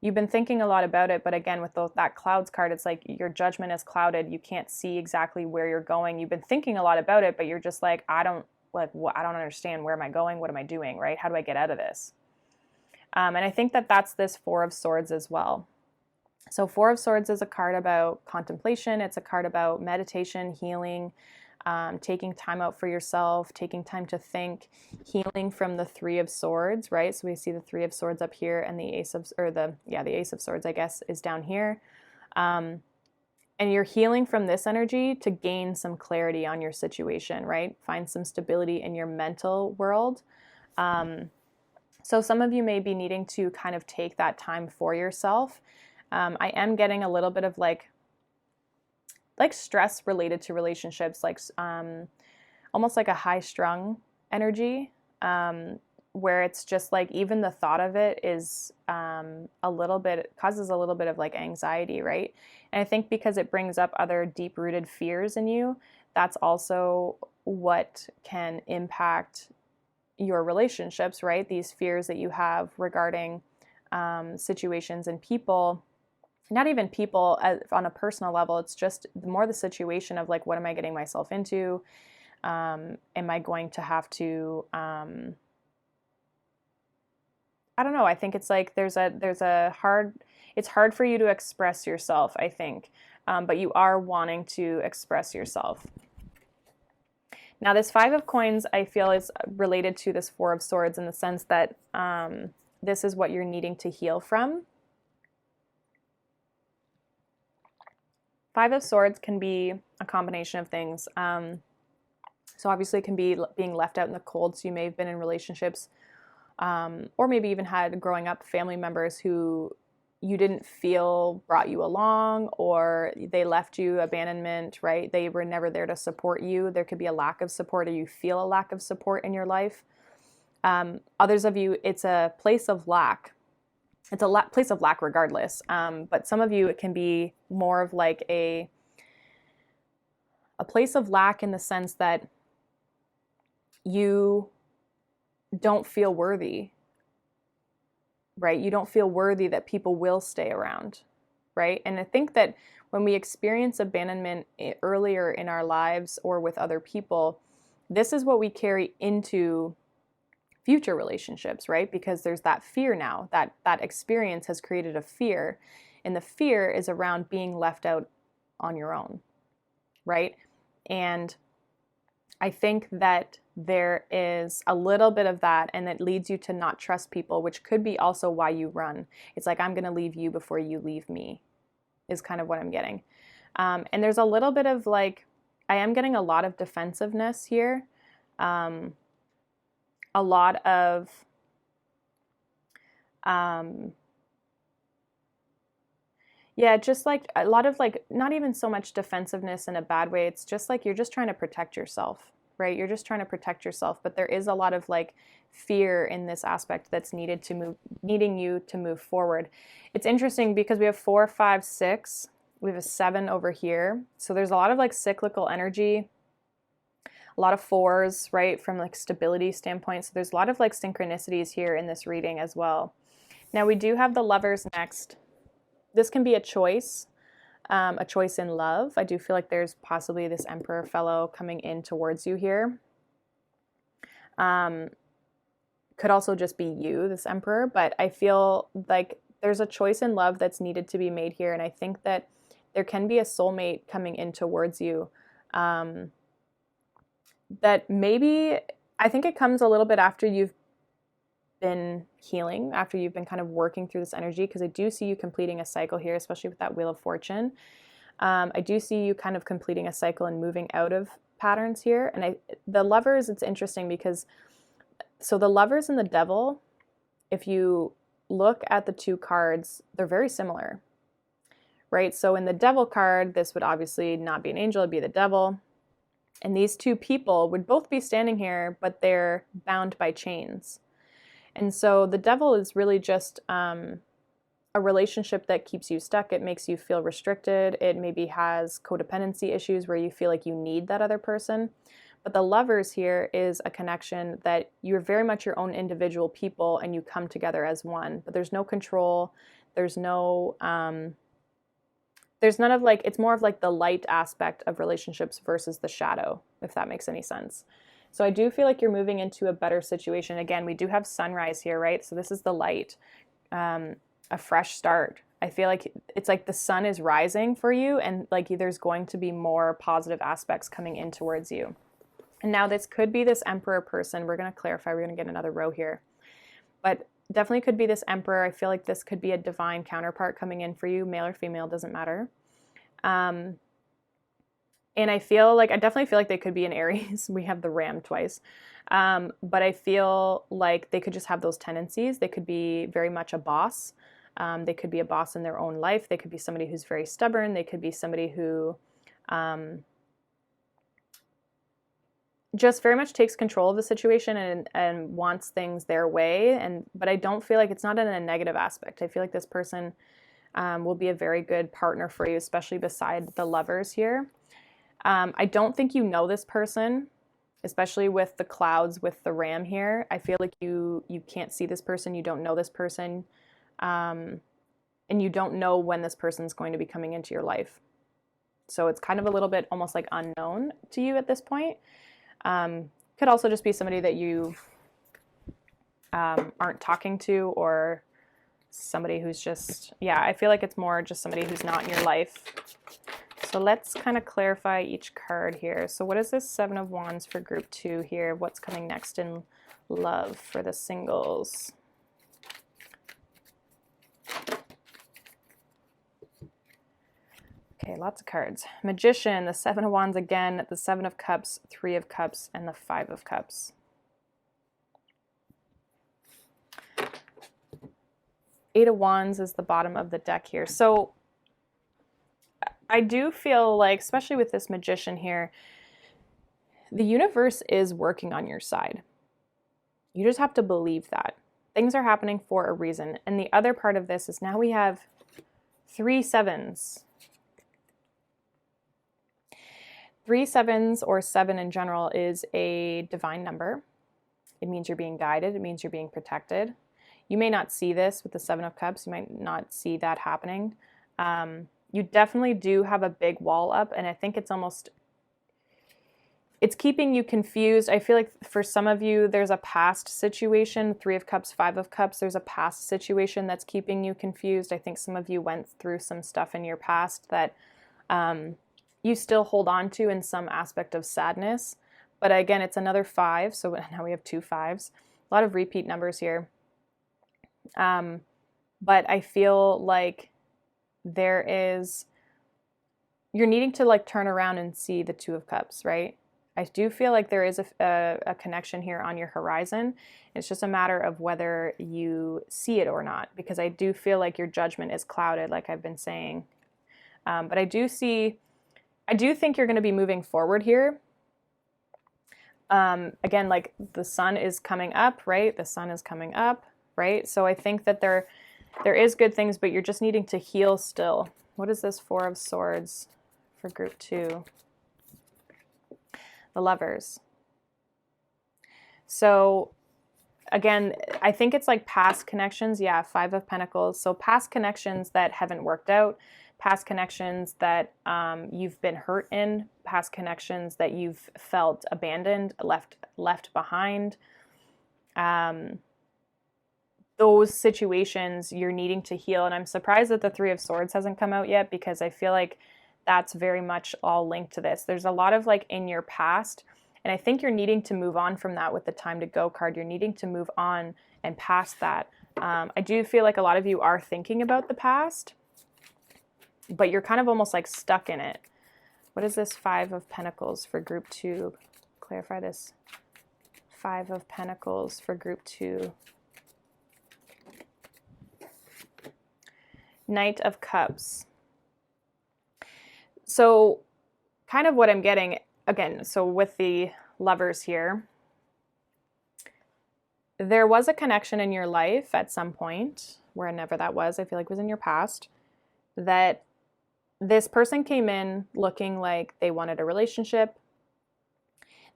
Speaker 1: You've been thinking a lot about it, but again, with that clouds card, it's like your judgment is clouded. You can't see exactly where you're going. You've been thinking a lot about it, but you're just like, I don't understand. Where am I going? What am I doing, right? How do I get out of this? And I think that that's this Four of Swords as well. So Four of Swords is a card about contemplation. It's a card about meditation, healing, taking time out for yourself, taking time to think, healing from the Three of Swords, right? So we see the Three of Swords up here, and the Ace of Swords, I guess, is down here. And you're healing from this energy to gain some clarity on your situation, right? Find some stability in your mental world. So some of you may be needing to kind of take that time for yourself. I am getting a little bit of like stress related to relationships, like almost like a high strung energy, where it's just like even the thought of it is causes a little bit of like anxiety, right? And I think because it brings up other deep rooted fears in you, that's also what can impact your relationships, right? These fears that you have regarding situations and people. Not even people on a personal level, it's just more the situation of like, what am I getting myself into? Am I going to have to, I don't know. I think it's like it's hard for you to express yourself, I think, but you are wanting to express yourself. Now this Five of Coins, I feel, is related to this Four of Swords in the sense that this is what you're needing to heal from. Five of Swords can be a combination of things. So obviously it can be being left out in the cold. So you may have been in relationships, or maybe even had growing up family members who you didn't feel brought you along, or they left you, abandonment, right? They were never there to support you. There could be a lack of support, or you feel a lack of support in your life. Others of you, it's a place of lack. It's a place of lack regardless. But some of you, it can be more of like a a place of lack in the sense that you don't feel worthy, right? You don't feel worthy that people will stay around, right? And I think that when we experience abandonment earlier in our lives or with other people, this is what we carry into future relationships, right? Because there's that fear now, that experience has created a fear, and the fear is around being left out on your own, right? And I think that there is a little bit of that, and it leads you to not trust people, which could be also why you run. It's like, I'm going to leave you before you leave me, is kind of what I'm getting. And there's a little bit of like, I am getting a lot of defensiveness here. A lot of yeah, just like a lot of like, not even so much defensiveness in a bad way. It's just like you're just trying to protect yourself, right? You're just trying to protect yourself, but there is a lot of like fear in this aspect that's needing you to move forward. It's interesting because we have 4, 5, 6. We have a 7 over here. So there's a lot of like cyclical energy, a lot of 4s, right? From like stability standpoint. So there's a lot of like synchronicities here in this reading as well. Now we do have the Lovers next. This can be a choice in love. I do feel like there's possibly this Emperor fellow coming in towards you here. Could also just be you, this Emperor, but I feel like there's a choice in love that's needed to be made here, and I think that there can be a soulmate coming in towards you. That maybe, I think it comes a little bit after you've been healing, after you've been kind of working through this energy, because I do see you completing a cycle here, especially with that Wheel of Fortune. I do see you kind of completing a cycle and moving out of patterns here. And the Lovers, it's interesting because, so the Lovers and the Devil, if you look at the two cards, they're very similar, right? So in the Devil card, this would obviously not be an angel, it'd be the devil. And these two people would both be standing here, but they're bound by chains. And so the Devil is really just a relationship that keeps you stuck. It makes you feel restricted. It maybe has codependency issues where you feel like you need that other person. But the Lovers here is a connection that you're very much your own individual people and you come together as one. But there's no control. There's no, there's none of like, it's more of like the light aspect of relationships versus the shadow, if that makes any sense. So I do feel like you're moving into a better situation. Again, we do have sunrise here, right? So this is the light, a fresh start. I feel like it's like the sun is rising for you, and like there's going to be more positive aspects coming in towards you. And now this could be this Emperor person. We're going to clarify. We're going to get another row here. But definitely could be this Emperor. I feel like this could be a divine counterpart coming in for you. Male or female, doesn't matter. And I definitely feel like they could be an Aries. We have the Ram twice. But I feel like they could just have those tendencies. They could be very much a boss. They could be a boss in their own life. They could be somebody who's very stubborn. They could be somebody who just very much takes control of the situation and wants things their way. But I don't feel like it's not in a negative aspect. I feel like this person will be a very good partner for you, especially beside the Lovers here. I don't think you know this person, especially with the clouds with the Ram here. I feel like you can't see this person, you don't know this person, and you don't know when this person's going to be coming into your life. So it's kind of a little bit almost like unknown to you at this point. Could also just be somebody that you aren't talking to, or somebody who's just, yeah, I feel like it's more just somebody who's not in your life. So let's kind of clarify each card here. So what is this 7 of Wands for group 2 here? What's coming next in love for the singles? Okay, lots of cards. Magician, the 7 of Wands again, the 7 of Cups, 3 of Cups, and the 5 of Cups. Eight of Wands is the bottom of the deck here. So I do feel like, especially with this Magician here, the universe is working on your side. You just have to believe that. Things are happening for a reason. And the other part of this is now we have 3 sevens. 3 sevens or 7 in general is a divine number. It means you're being guided. It means you're being protected. You may not see this with the 7 of Cups. You might not see that happening. You definitely do have a big wall up, and I think it's almost, it's keeping you confused. I feel like for some of you, there's a past situation, 3 of Cups, 5 of Cups. There's a past situation that's keeping you confused. I think some of you went through some stuff in your past that you still hold on to in some aspect of sadness. But again, it's another 5, so now we have 2 5s. A lot of repeat numbers here. But I feel like you're needing to like turn around and see the 2 of Cups, right? I do feel like there is a connection here on your horizon. It's just a matter of whether you see it or not, because I do feel like your judgment is clouded, like I've been saying. But I do think you're going to be moving forward here. Again, like the sun is coming up, right? The sun is coming up, right? So I think that there is good things, but you're just needing to heal still. What is this 4 of Swords for group 2? The Lovers. So again, I think it's like past connections. Yeah, 5 of Pentacles. So past connections that haven't worked out, past connections that you've been hurt in, past connections that you've felt abandoned, left behind. Those situations you're needing to heal. And I'm surprised that the 3 of Swords hasn't come out yet, because I feel like that's very much all linked to this. There's a lot of like in your past, and I think you're needing to move on from that with the Time to Go card. You're needing to move on and past that. I do feel like a lot of you are thinking about the past, but you're kind of almost like stuck in it. What is this 5 of Pentacles for group 2? Clarify this. 5 of Pentacles for group 2. Knight of Cups. So kind of what I'm getting, again, so with the Lovers here, there was a connection in your life at some point, wherever that was, I feel like it was in your past, that this person came in looking like they wanted a relationship.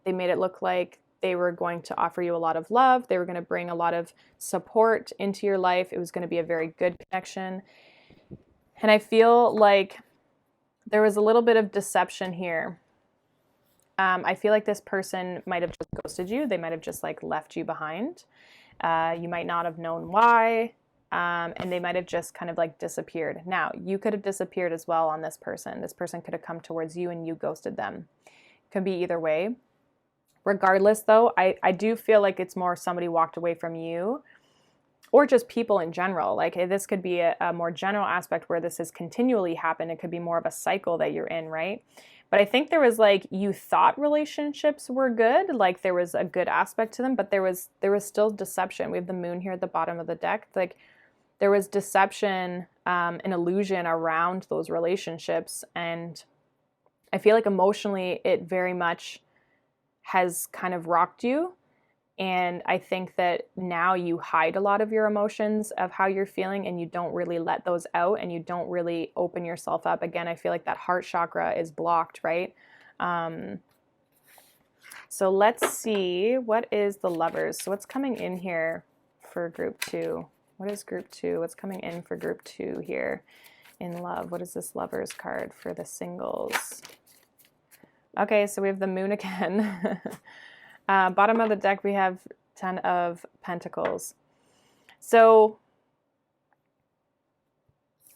Speaker 1: They made it look like they were going to offer you a lot of love. They were going to bring a lot of support into your life. It was going to be a very good connection. And I feel like there was a little bit of deception here. I feel like this person might have just ghosted you. They might have just like left you behind. You might not have known why. And they might have just kind of like disappeared. Now, you could have disappeared as well on this person. This person could have come towards you and you ghosted them. Could be either way. Regardless, though, I do feel like it's more somebody walked away from you, or just people in general. Like this could be a more general aspect where this has continually happened. It could be more of a cycle that you're in, right? But I think there was like, you thought relationships were good, like there was a good aspect to them, but there was still deception. We have the moon here at the bottom of the deck. Like there was deception, an illusion around those relationships. And I feel like emotionally it very much has kind of rocked you. And I think that now you hide a lot of your emotions of how you're feeling, and you don't really let those out, and you don't really open yourself up. Again, I feel like that heart chakra is blocked, right? So let's see, what is the Lovers? So what's coming in here for group 2? What is group 2? What's coming in for group 2 here in love? What is this Lovers card for the singles? Okay, so we have the moon again. Bottom of the deck, we have 10 of Pentacles. So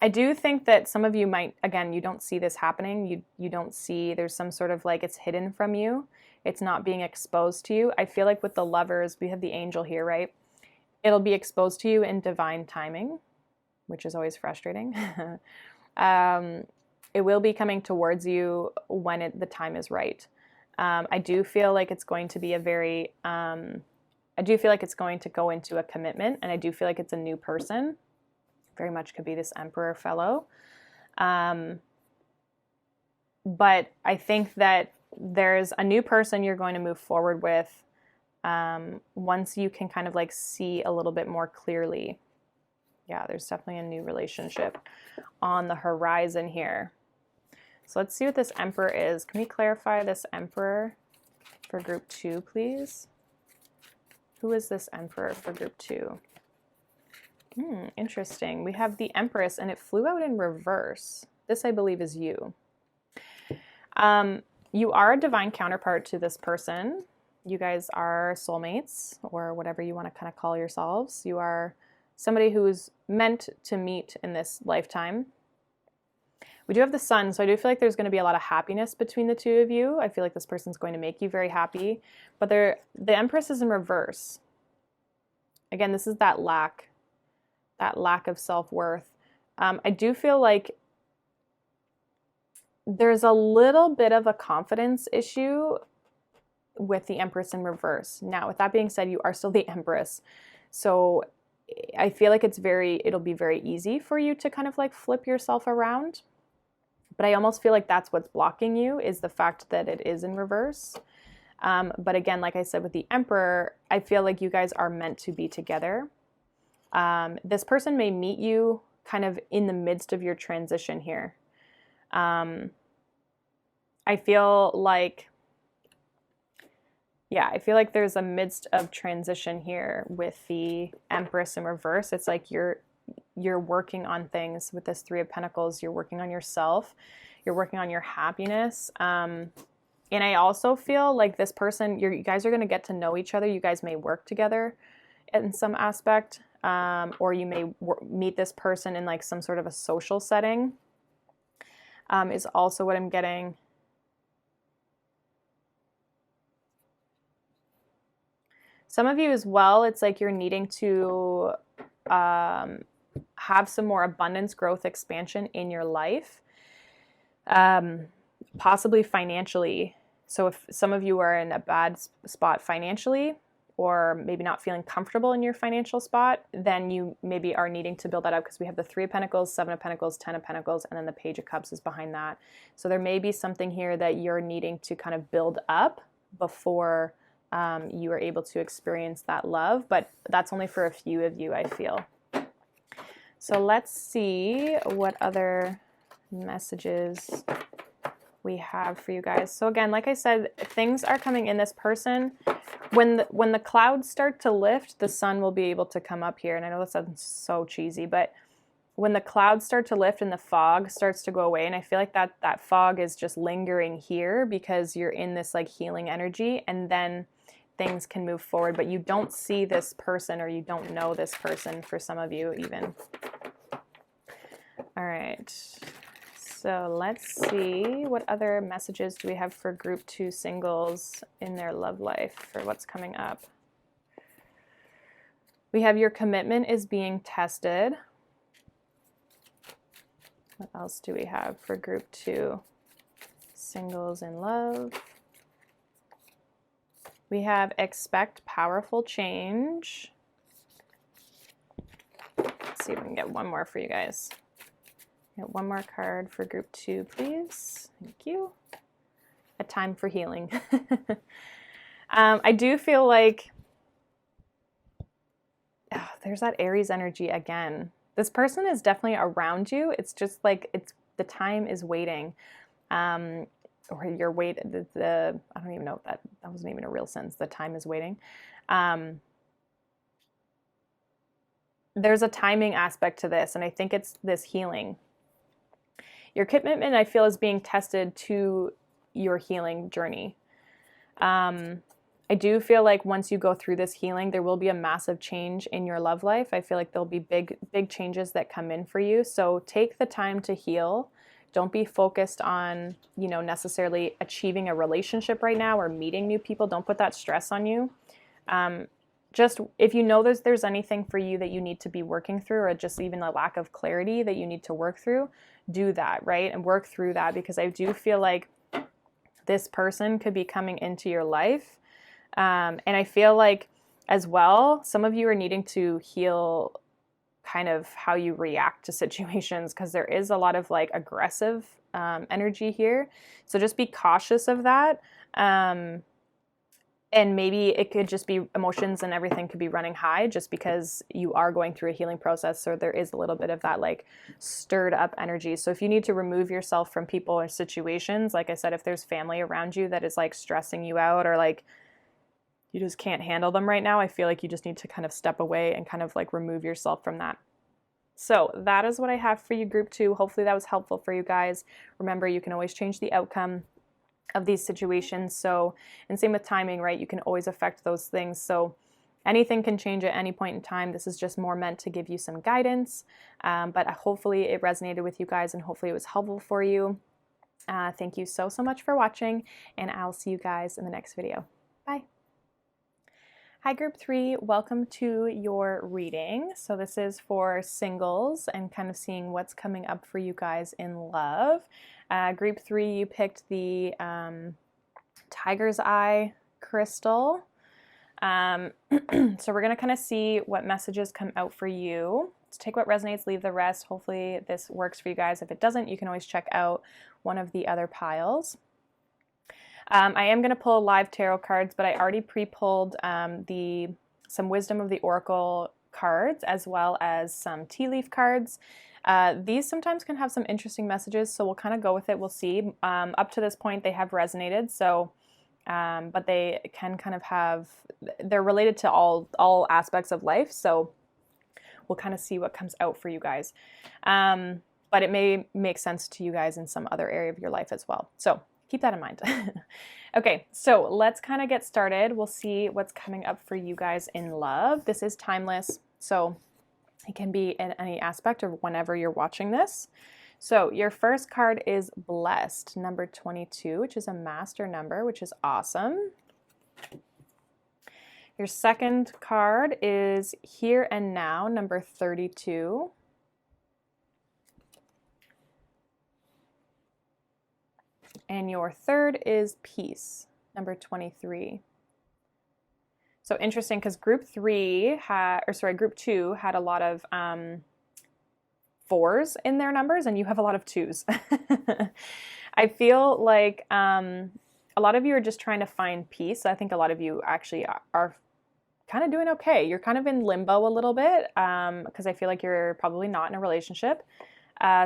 Speaker 1: I do think that some of you might, again, you don't see this happening. You don't see, there's some sort of like it's hidden from you. It's not being exposed to you. I feel like with the Lovers, we have the angel here, right? It'll be exposed to you in divine timing, which is always frustrating. It will be coming towards you when the time is right. I do feel like it's going to be I do feel like it's going to go into a commitment, and I do feel like it's a new person. Very much could be this Emperor fellow. But I think that there's a new person you're going to move forward with once you can kind of like see a little bit more clearly. Yeah, there's definitely a new relationship on the horizon here. So let's see what this Emperor is. Can we clarify this Emperor for group 2, please? Who is this Emperor for group 2? Interesting. We have the Empress, and it flew out in reverse. This, I believe, is you. You are a divine counterpart to this person. You guys are soulmates, or whatever you want to kind of call yourselves. You are somebody who's meant to meet in this lifetime. We do have the Sun, so I do feel like there's going to be a lot of happiness between the two of you. I feel like this person's going to make you very happy. But the Empress is in reverse. Again, this is that lack of self-worth. I do feel like there's a little bit of a confidence issue with the Empress in reverse. Now, with that being said, you are still the Empress. So I feel like it'll be very easy for you to kind of like flip yourself around. But I almost feel like that's what's blocking you, is the fact that it is in reverse. But again, like I said, with the Emperor, I feel like you guys are meant to be together. This person may meet you kind of in the midst of your transition here. I feel like there's a midst of transition here with the Empress in reverse. It's like you're working on things with this Three of Pentacles. You're working on yourself. You're working on your happiness. And I also feel like this person, you guys are going to get to know each other. You guys may work together in some aspect, or you may meet this person in like some sort of a social setting, is also what I'm getting. Some of you as well, it's like you're needing to have some more abundance, growth, expansion in your life, possibly financially. So if some of you are in a bad spot financially, or maybe not feeling comfortable in your financial spot, then you maybe are needing to build that up, because we have the Three of Pentacles, Seven of Pentacles, Ten of Pentacles, and then the Page of Cups is behind that. So there may be something here that you're needing to kind of build up before you are able to experience that love, but that's only for a few of you, I feel. So let's see what other messages we have for you guys. So again, like I said, things are coming in this person. When the clouds start to lift, the sun will be able to come up here. And I know that sounds so cheesy, but when the clouds start to lift and the fog starts to go away, and I feel like that fog is just lingering here because you're in this like healing energy, and then things can move forward, but you don't see this person, or you don't know this person for some of you even. All right. So let's see, what other messages do we have for group 2 singles in their love life for what's coming up? We have your commitment is being tested. What else do we have for group 2 singles in love? We have expect powerful change. Let's see if we can get one more for you guys. Get one more card for group 2, please. Thank you. A time for healing. I do feel like there's that Aries energy again. This person is definitely around you. It's just like the time is waiting. Or you're waiting. I don't even know if that wasn't even a real sense. The time is waiting. There's a timing aspect to this, and I think it's this healing. Your commitment, I feel, is being tested to your healing journey. I do feel like once you go through this healing, there will be a massive change in your love life. I feel like there'll be big changes that come in for you. So take the time to heal. Don't be focused on, necessarily achieving a relationship right now or meeting new people. Don't put that stress on you. Just if you know there's anything for you that you need to be working through, or just even a lack of clarity that you need to work through, do that, right? And work through that, because I do feel like this person could be coming into your life. And I feel like as well, some of you are needing to heal kind of how you react to situations, because there is a lot of like aggressive energy here. So just be cautious of that. And maybe it could just be emotions and everything could be running high just because you are going through a healing process. So there is a little bit of that like stirred up energy. So if you need to remove yourself from people or situations, like I said, if there's family around you that is like stressing you out or like you just can't handle them right now, I feel like you just need to kind of step away and kind of like remove yourself from that. So that is what I have for you, group 2. Hopefully that was helpful for you guys. Remember, you can always change the outcome of these situations. So, and same with timing, right? You can always affect those things. So anything can change at any point in time. This is just more meant to give you some guidance. But hopefully it resonated with you guys and hopefully it was helpful for you. Thank you so much for watching, and I'll see you guys in the next video. Bye. Hi, group 3. Welcome to your reading. So this is for singles and kind of seeing what's coming up for you guys in love. Group 3, you picked the Tiger's Eye crystal. So we're going to kind of see what messages come out for you. So take what resonates, leave the rest. Hopefully this works for you guys. If it doesn't, you can always check out one of the other piles. I am going to pull live tarot cards, but I already pre-pulled some Wisdom of the Oracle cards as well as some tea leaf cards. These sometimes can have some interesting messages, so we'll kind of go with it. We'll see. Up to this point, they have resonated, so but they can kind of have, they're related to all aspects of life, so we'll kind of see what comes out for you guys. But it may make sense to you guys in some other area of your life as well. So keep that in mind. Okay, so let's kind of get started. We'll see what's coming up for you guys in love. This is timeless, so it can be in any aspect of whenever you're watching this. So your first card is Blessed, number 22, which is a master number, which is awesome. Your second card is Here and Now, number 32. And your third is Peace, number 23. So interesting, because group 2 had a lot of 4s in their numbers, and you have a lot of 2s. I feel like a lot of you are just trying to find peace. I think a lot of you actually are kind of doing okay. You're kind of in limbo a little bit because I feel like you're probably not in a relationship.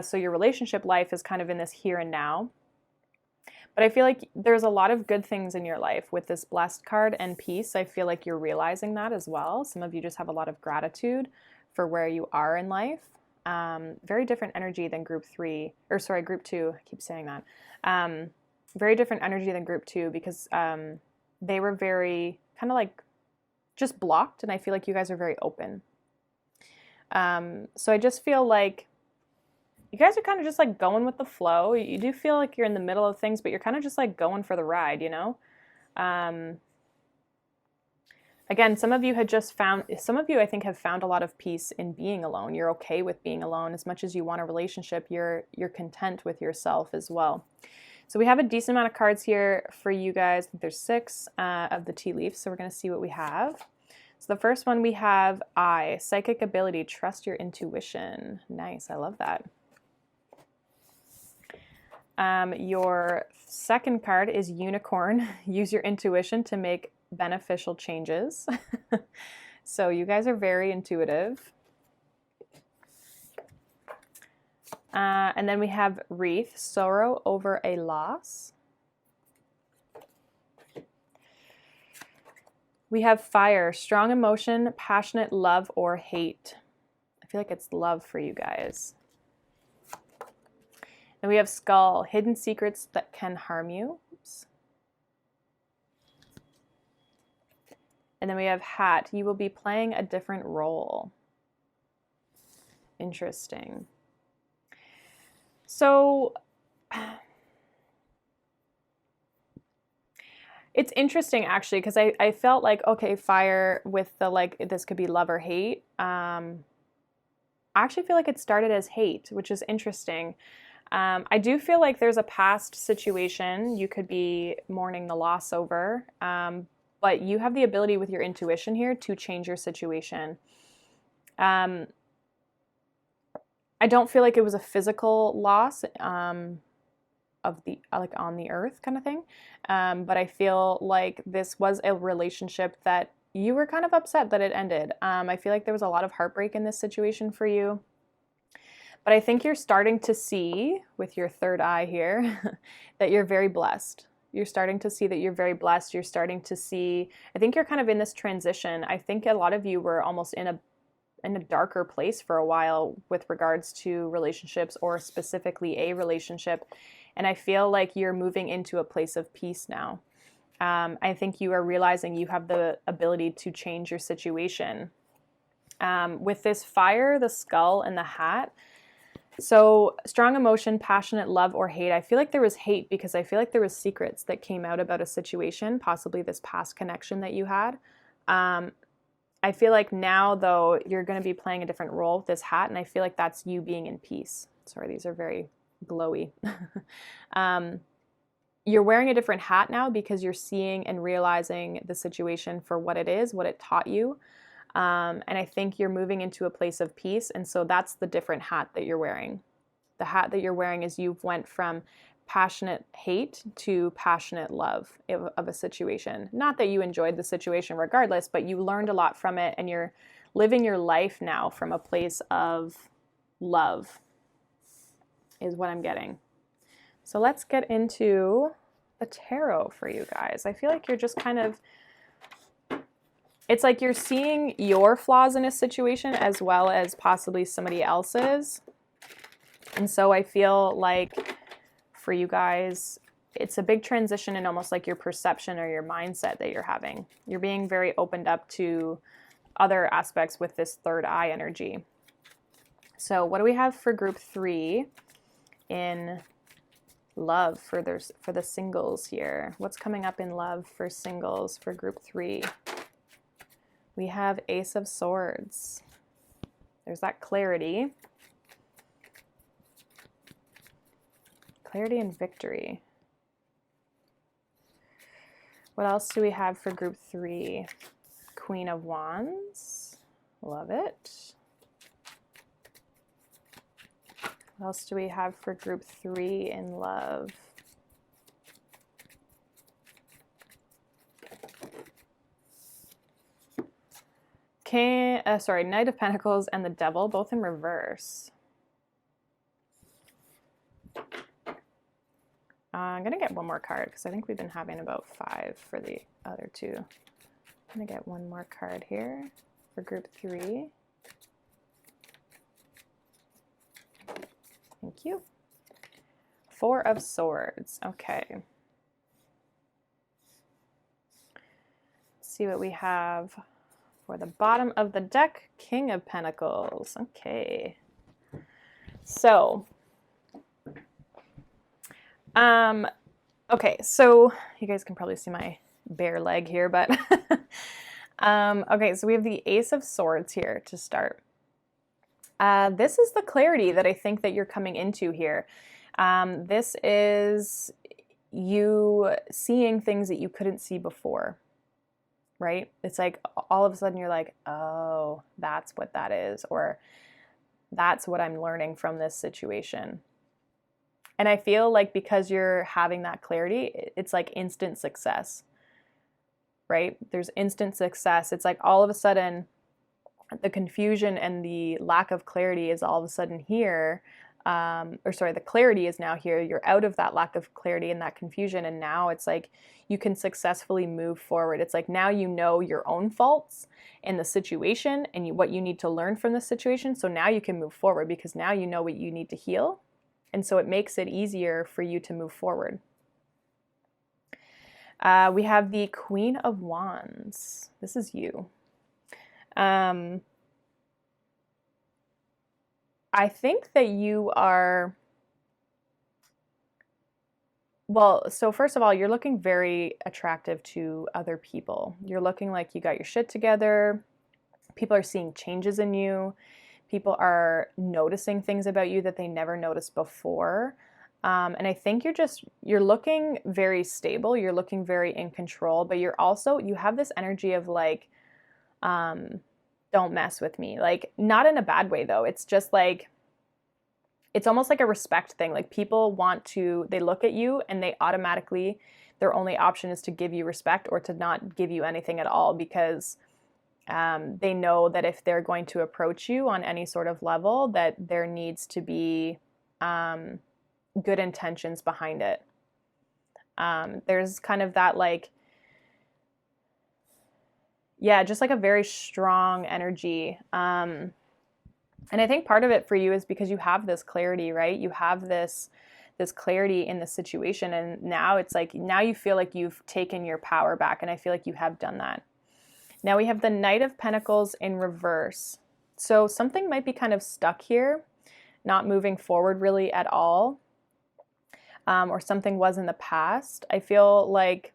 Speaker 1: So your relationship life is kind of in this here and now. But I feel like there's a lot of good things in your life with this Blessed card and Peace. I feel like you're realizing that as well. Some of you just have a lot of gratitude for where you are in life. Very different energy than group 2. I keep saying that. Very different energy than group 2 because they were very kind of like just blocked, and I feel like you guys are very open. So I just feel like you guys are kind of just like going with the flow. You do feel like you're in the middle of things, but you're kind of just like going for the ride, you know? Again, some of you I think have found a lot of peace in being alone. You're okay with being alone. As much as you want a relationship, you're content with yourself as well. So we have a decent amount of cards here for you guys. I think there's 6 of the tea leaves, so we're going to see what we have. So the first one we have Psychic ability, trust your intuition. Nice, I love that. Your second card is Unicorn. Use your intuition to make beneficial changes. So you guys are very intuitive. And then we have Wreath, sorrow over a loss. We have Fire, strong emotion, passionate love or hate. I feel like it's love for you guys. And we have Skull, hidden secrets that can harm you. Oops. And then we have Hat, you will be playing a different role. Interesting. So it's interesting actually, because I felt like, okay, Fire with the like, this could be love or hate. I actually feel like it started as hate, which is interesting. I do feel like there's a past situation you could be mourning the loss over, but you have the ability with your intuition here to change your situation. I don't feel like it was a physical loss of the, like on the earth kind of thing. But I feel like this was a relationship that you were kind of upset that it ended. I feel like there was a lot of heartbreak in this situation for you. But I think you're starting to see, with your third eye here, that you're very blessed. You're starting to see that you're very blessed. You're starting to see, I think you're kind of in this transition. I think a lot of you were almost in a darker place for a while with regards to relationships, or specifically a relationship. And I feel like you're moving into a place of peace now. I think you are realizing you have the ability to change your situation. With this fire, the skull, and the hat, so strong emotion, passionate love, or hate. I feel like there was hate because I feel like there was secrets that came out about a situation, possibly this past connection that you had. I feel like now, though, you're going to be playing a different role with this hat, and I feel like that's you being in peace. Sorry, these are very glowy. You're wearing a different hat now because you're seeing and realizing the situation for what it is, what it taught you. And I think you're moving into a place of peace. And so that's the different hat that you're wearing. The hat that you're wearing is you've went from passionate hate to passionate love of a situation. Not that you enjoyed the situation regardless, but you learned a lot from it, and you're living your life now from a place of love, is what I'm getting. So let's get into the tarot for you guys. I feel like you're just kind of, it's like you're seeing your flaws in a situation as well as possibly somebody else's. And so I feel like for you guys, it's a big transition in almost like your perception or your mindset that you're having. You're being very opened up to other aspects with this third eye energy. So what do we have for group 3 in love for the singles here? What's coming up in love for singles for group 3? We have Ace of Swords. There's that clarity. Clarity and victory. What else do we have for group 3? Queen of Wands. Love it. What else do we have for group 3 in love? Knight of Pentacles and the Devil, both in reverse. I'm going to get one more card because I think we've been having about 5 for the other 2. I'm going to get one more card here for group 3. Thank you. 4 of Swords. Okay. Let's see what we have for the bottom of the deck. King of Pentacles. Okay. So, okay, so you guys can probably see my bare leg here, but okay, so we have the Ace of Swords here to start. This is the clarity that I think that you're coming into here. This is you seeing things that you couldn't see before, right? It's like all of a sudden you're like, oh, that's what that is, or that's what I'm learning from this situation. And I feel like because you're having that clarity, it's like instant success, right? There's instant success. It's like all of a sudden the confusion and the lack of clarity is all of a sudden here. The clarity is now here. You're out of that lack of clarity and that confusion. And now it's like you can successfully move forward. It's like now you know your own faults in the situation and what you need to learn from the situation. So now you can move forward because now you know what you need to heal. And so it makes it easier for you to move forward. We have the Queen of Wands. This is you. I think that you are, well, so first of all, you're looking very attractive to other people. You're looking like you got your shit together. People are seeing changes in you. People are noticing things about you that they never noticed before. And I think you're looking very stable. You're looking very in control, but you have this energy of like, don't mess with me. Like, not in a bad way though. It's just like, it's almost like a respect thing. Like people they look at you and they automatically, their only option is to give you respect or to not give you anything at all, because they know that if they're going to approach you on any sort of level, that there needs to be good intentions behind it. There's kind of that like, yeah, just like a very strong energy. And I think part of it for you is because you have this clarity, right? You have this clarity in the situation, and now it's like, now you feel like you've taken your power back, and I feel like you have done that. Now we have the Knight of Pentacles in reverse. So something might be kind of stuck here, not moving forward really at all, or something was in the past. I feel like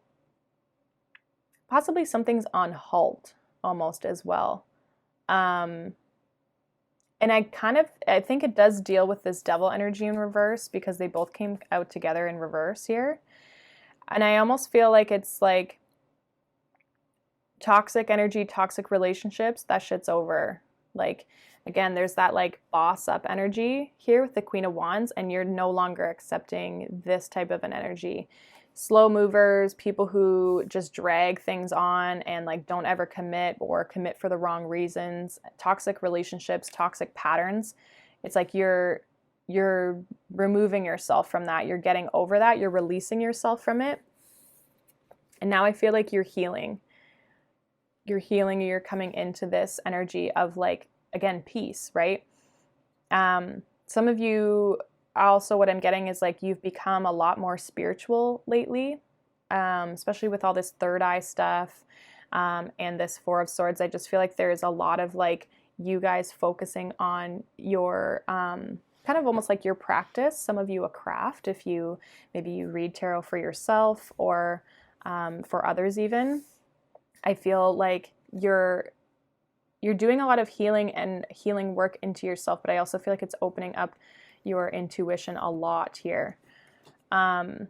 Speaker 1: possibly something's on halt almost as well. And I think it does deal with this Devil energy in reverse, because they both came out together in reverse here. And I almost feel like it's like toxic energy, toxic relationships, that shit's over. Like, again, there's that like boss up energy here with the Queen of Wands, and you're no longer accepting this type of an energy. Slow movers, people who just drag things on and like don't ever commit or commit for the wrong reasons, toxic relationships, toxic patterns. It's like you're removing yourself from that. You're getting over that. You're releasing yourself from it. And now I feel like you're healing. You're healing, you're coming into this energy of like, again, peace, right? Some of you also, what I'm getting is like you've become a lot more spiritual lately, especially with all this third eye stuff and this Four of Swords. I just feel like there is a lot of like you guys focusing on your kind of almost like your practice. Some of you a craft, if you maybe you read tarot for yourself or for others even. I feel like you're doing a lot of healing and healing work into yourself, but I also feel like it's opening up your intuition a lot here. Now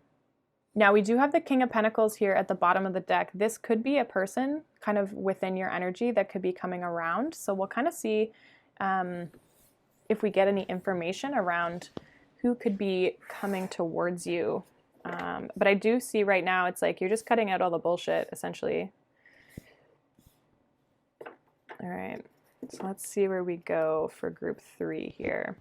Speaker 1: we do have the King of Pentacles here at the bottom of the deck. This could be a person kind of within your energy that could be coming around. So we'll kind of see if we get any information around who could be coming towards you. But I do see right now, it's like you're just cutting out all the bullshit, essentially. All right, so let's see where we go for group 3 here.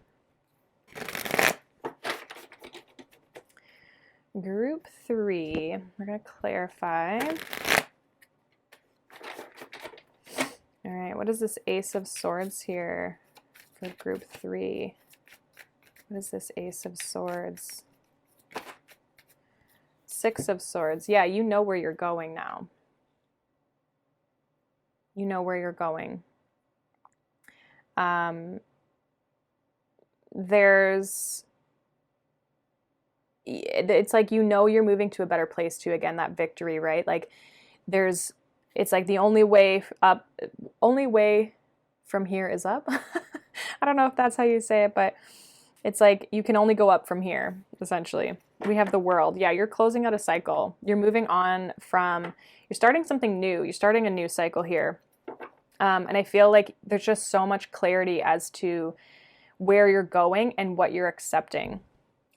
Speaker 1: Group 3, we're going to clarify. All right, what is this Ace of Swords here for group 3? What is this Ace of Swords? Six of Swords. Yeah, you know where you're going now. You know where you're going. It's like, you know, you're moving to a better place too. Again, that victory, right? Like it's like the only way from here is up. I don't know if that's how you say it, but it's like you can only go up from here, essentially. We have the World. Yeah, you're closing out a cycle. You're moving on you're starting something new. You're starting a new cycle here. And I feel like there's just so much clarity as to where you're going and what you're accepting.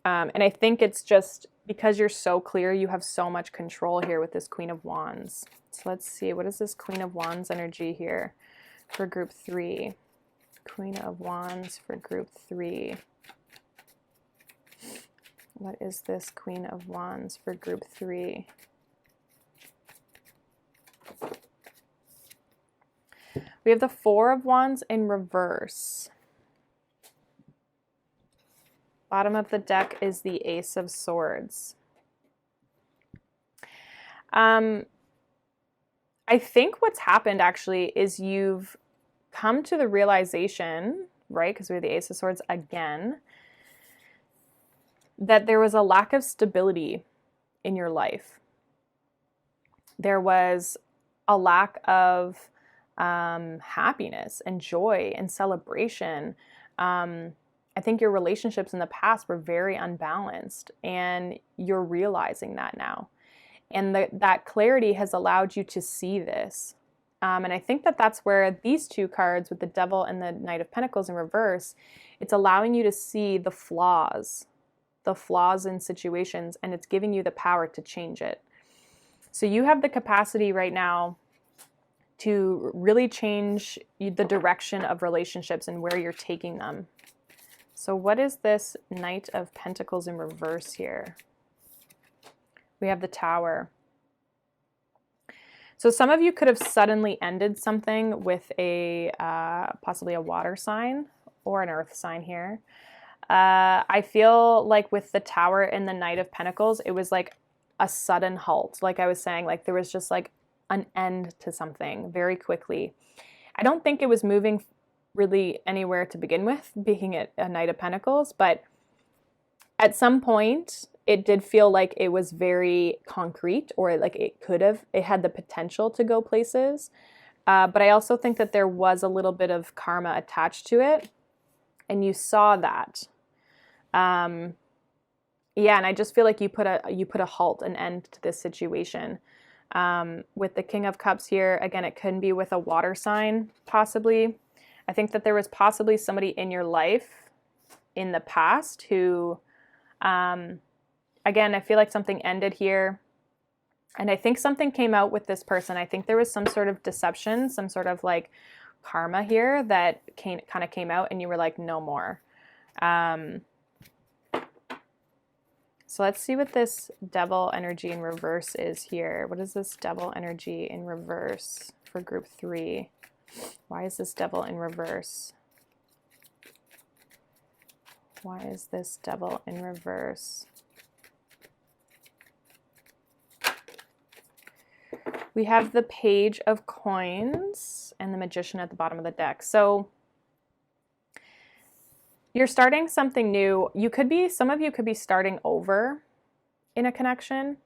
Speaker 1: And I think it's just because you're so clear, you have so much control here with this Queen of Wands. So let's see, what is this Queen of Wands energy here for group 3? Queen of Wands for group 3. What is this Queen of Wands for group 3? We have the Four of Wands in reverse. Bottom of the deck is the Ace of Swords. I think what's happened actually is you've come to the realization, right, because we have the Ace of Swords again, that there was a lack of stability in your life. There was a lack of happiness and joy and celebration. I think your relationships in the past were very unbalanced, and you're realizing that now. And that clarity has allowed you to see this. And I think that that's where these two cards with the Devil and the Knight of Pentacles in reverse, It's allowing you to see the flaws in situations, and it's giving you the power to change it. So you have the capacity right now to really change the direction of relationships and where you're taking them. So what is this Knight of Pentacles in reverse here? We have the Tower. So some of you could have suddenly ended something with a possibly a water sign or an earth sign here. I feel like with the Tower and the Knight of Pentacles, it was like a sudden halt. Like I was saying, like there was just like an end to something very quickly. I don't think it was moving really anywhere to begin with, being a Knight of Pentacles, but at some point it did feel like it was very concrete, or like it had the potential to go places. But I also think that there was a little bit of karma attached to it, and you saw that. Yeah, and I just feel like you put a halt, an end to this situation. With the King of Cups here, again, it could be with a water sign, possibly. I think that there was possibly somebody in your life in the past who, again, I feel like something ended here. And I think something came out with this person. I think there was some sort of deception, some sort of like karma here that kind of came out, and you were like, no more. So let's see what this Devil energy in reverse is here. What is this Devil energy in reverse for group 3? Why is this Devil in reverse? Why is this Devil in reverse? We have the Page of Coins and the Magician at the bottom of the deck. So you're starting something new. Some of you could be starting over in a connection.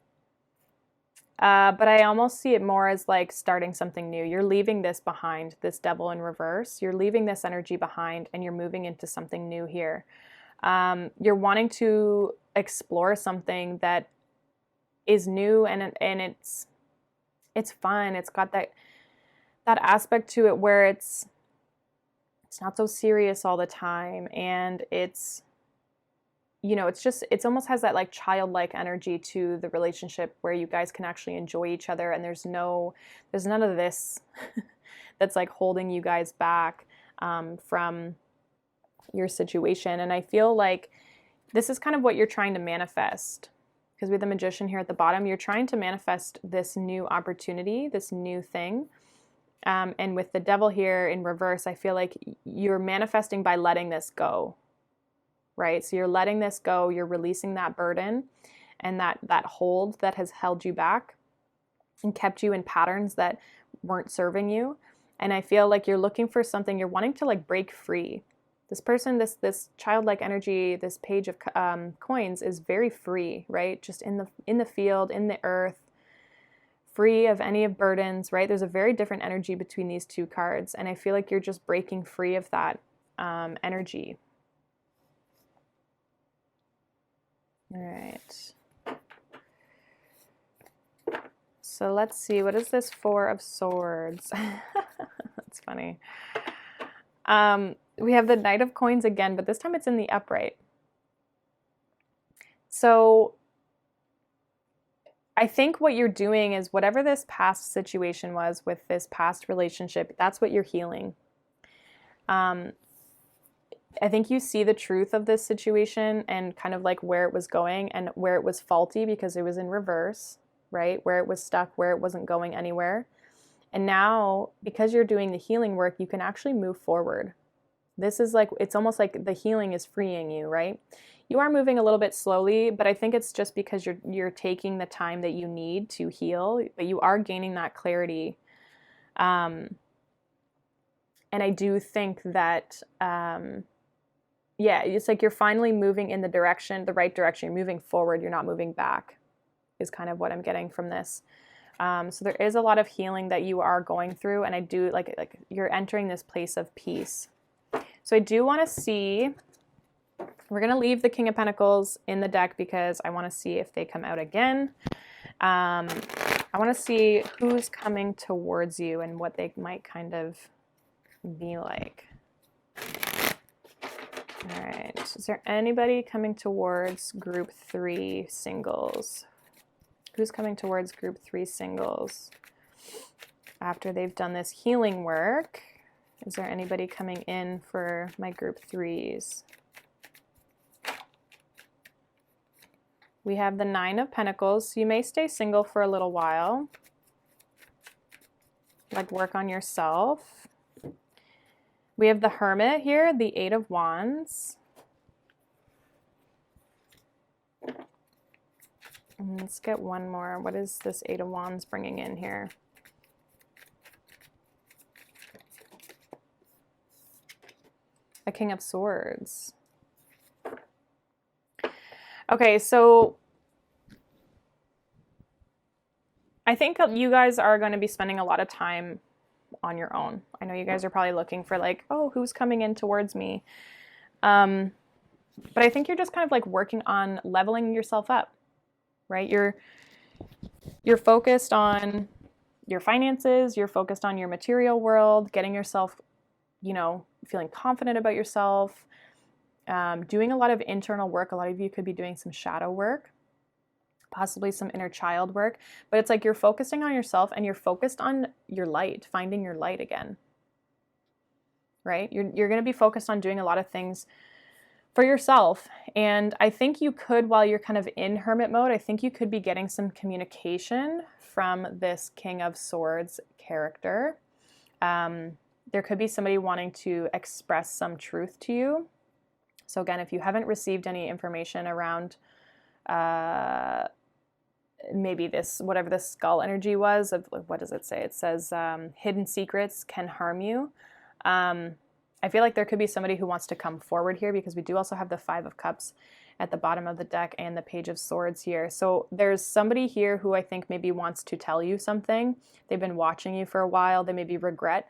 Speaker 1: But I almost see it more as like starting something new. You're leaving this behind, this Devil in reverse. You're leaving this energy behind, and you're moving into something new here. You're wanting to explore something that is new, and it's fun. It's got that aspect to it where it's not so serious all the time, and it's, you know, it's almost has that like childlike energy to the relationship where you guys can actually enjoy each other, and there's none of this that's like holding you guys back from your situation. And I feel like this is kind of what you're trying to manifest, because with the Magician here at the bottom, you're trying to manifest this new opportunity, this new thing. And with the Devil here in reverse, I feel like you're manifesting by letting this go, right? So you're letting this go, you're releasing that burden and that hold that has held you back and kept you in patterns that weren't serving you. And I feel like you're looking for something, you're wanting to like break free. This person, this childlike energy, this Page of Coins is very free, right? Just in the field, in the earth, free of any of burdens, right? There's a very different energy between these two cards, and I feel like you're just breaking free of that energy. All right. So let's see, what is this Four of Swords? That's funny. We have the Knight of Coins again, but this time it's in the upright. So I think what you're doing is whatever this past situation was with this past relationship, that's what you're healing. I think you see the truth of this situation and kind of like where it was going and where it was faulty because it was in reverse, right? Where it was stuck, where it wasn't going anywhere. And now, because you're doing the healing work, you can actually move forward. This is like, it's almost like the healing is freeing you, right? You are moving a little bit slowly, but I think it's just because you're taking the time that you need to heal, but you are gaining that clarity. And I do think that, yeah, it's like you're finally moving in the right direction. You're moving forward. You're not moving back is kind of what I'm getting from this. So there is a lot of healing that you are going through, and I do like you're entering this place of peace. So I do want to see, we're going to leave the King of Pentacles in the deck because I want to see if they come out again. I want to see who's coming towards you and what they might kind of be like. All right. Is there anybody coming towards group 3 singles? Who's coming towards group 3 singles after they've done this healing work? Is there anybody coming in for my group 3s? We have the 9 of Pentacles. You may stay single for a little while. Like work on yourself. We have the Hermit here, the 8 of Wands. And let's get one more. What is this 8 of Wands bringing in here? A King of Swords. Okay, so I think you guys are going to be spending a lot of time on your own. I know you guys are probably looking for like, oh, who's coming in towards me? But I think you're just kind of like working on leveling yourself up, right? You're focused on your finances, you're focused on your material world, getting yourself, you know, feeling confident about yourself, doing a lot of internal work. A lot of you could be doing some shadow work, possibly some inner child work, but it's like you're focusing on yourself and you're focused on your light, finding your light again, right? You're going to be focused on doing a lot of things for yourself. And I think you could, while you're kind of in hermit mode, I think you could be getting some communication from this King of Swords character. There could be somebody wanting to express some truth to you. So again, if you haven't received any information around maybe this, whatever this skull energy was, of what does it say? It says hidden secrets can harm you. I feel like there could be somebody who wants to come forward here, because we do also have the 5 of Cups at the bottom of the deck and the Page of Swords here. So there's somebody here who I think maybe wants to tell you something. They've been watching you for a while. They maybe regret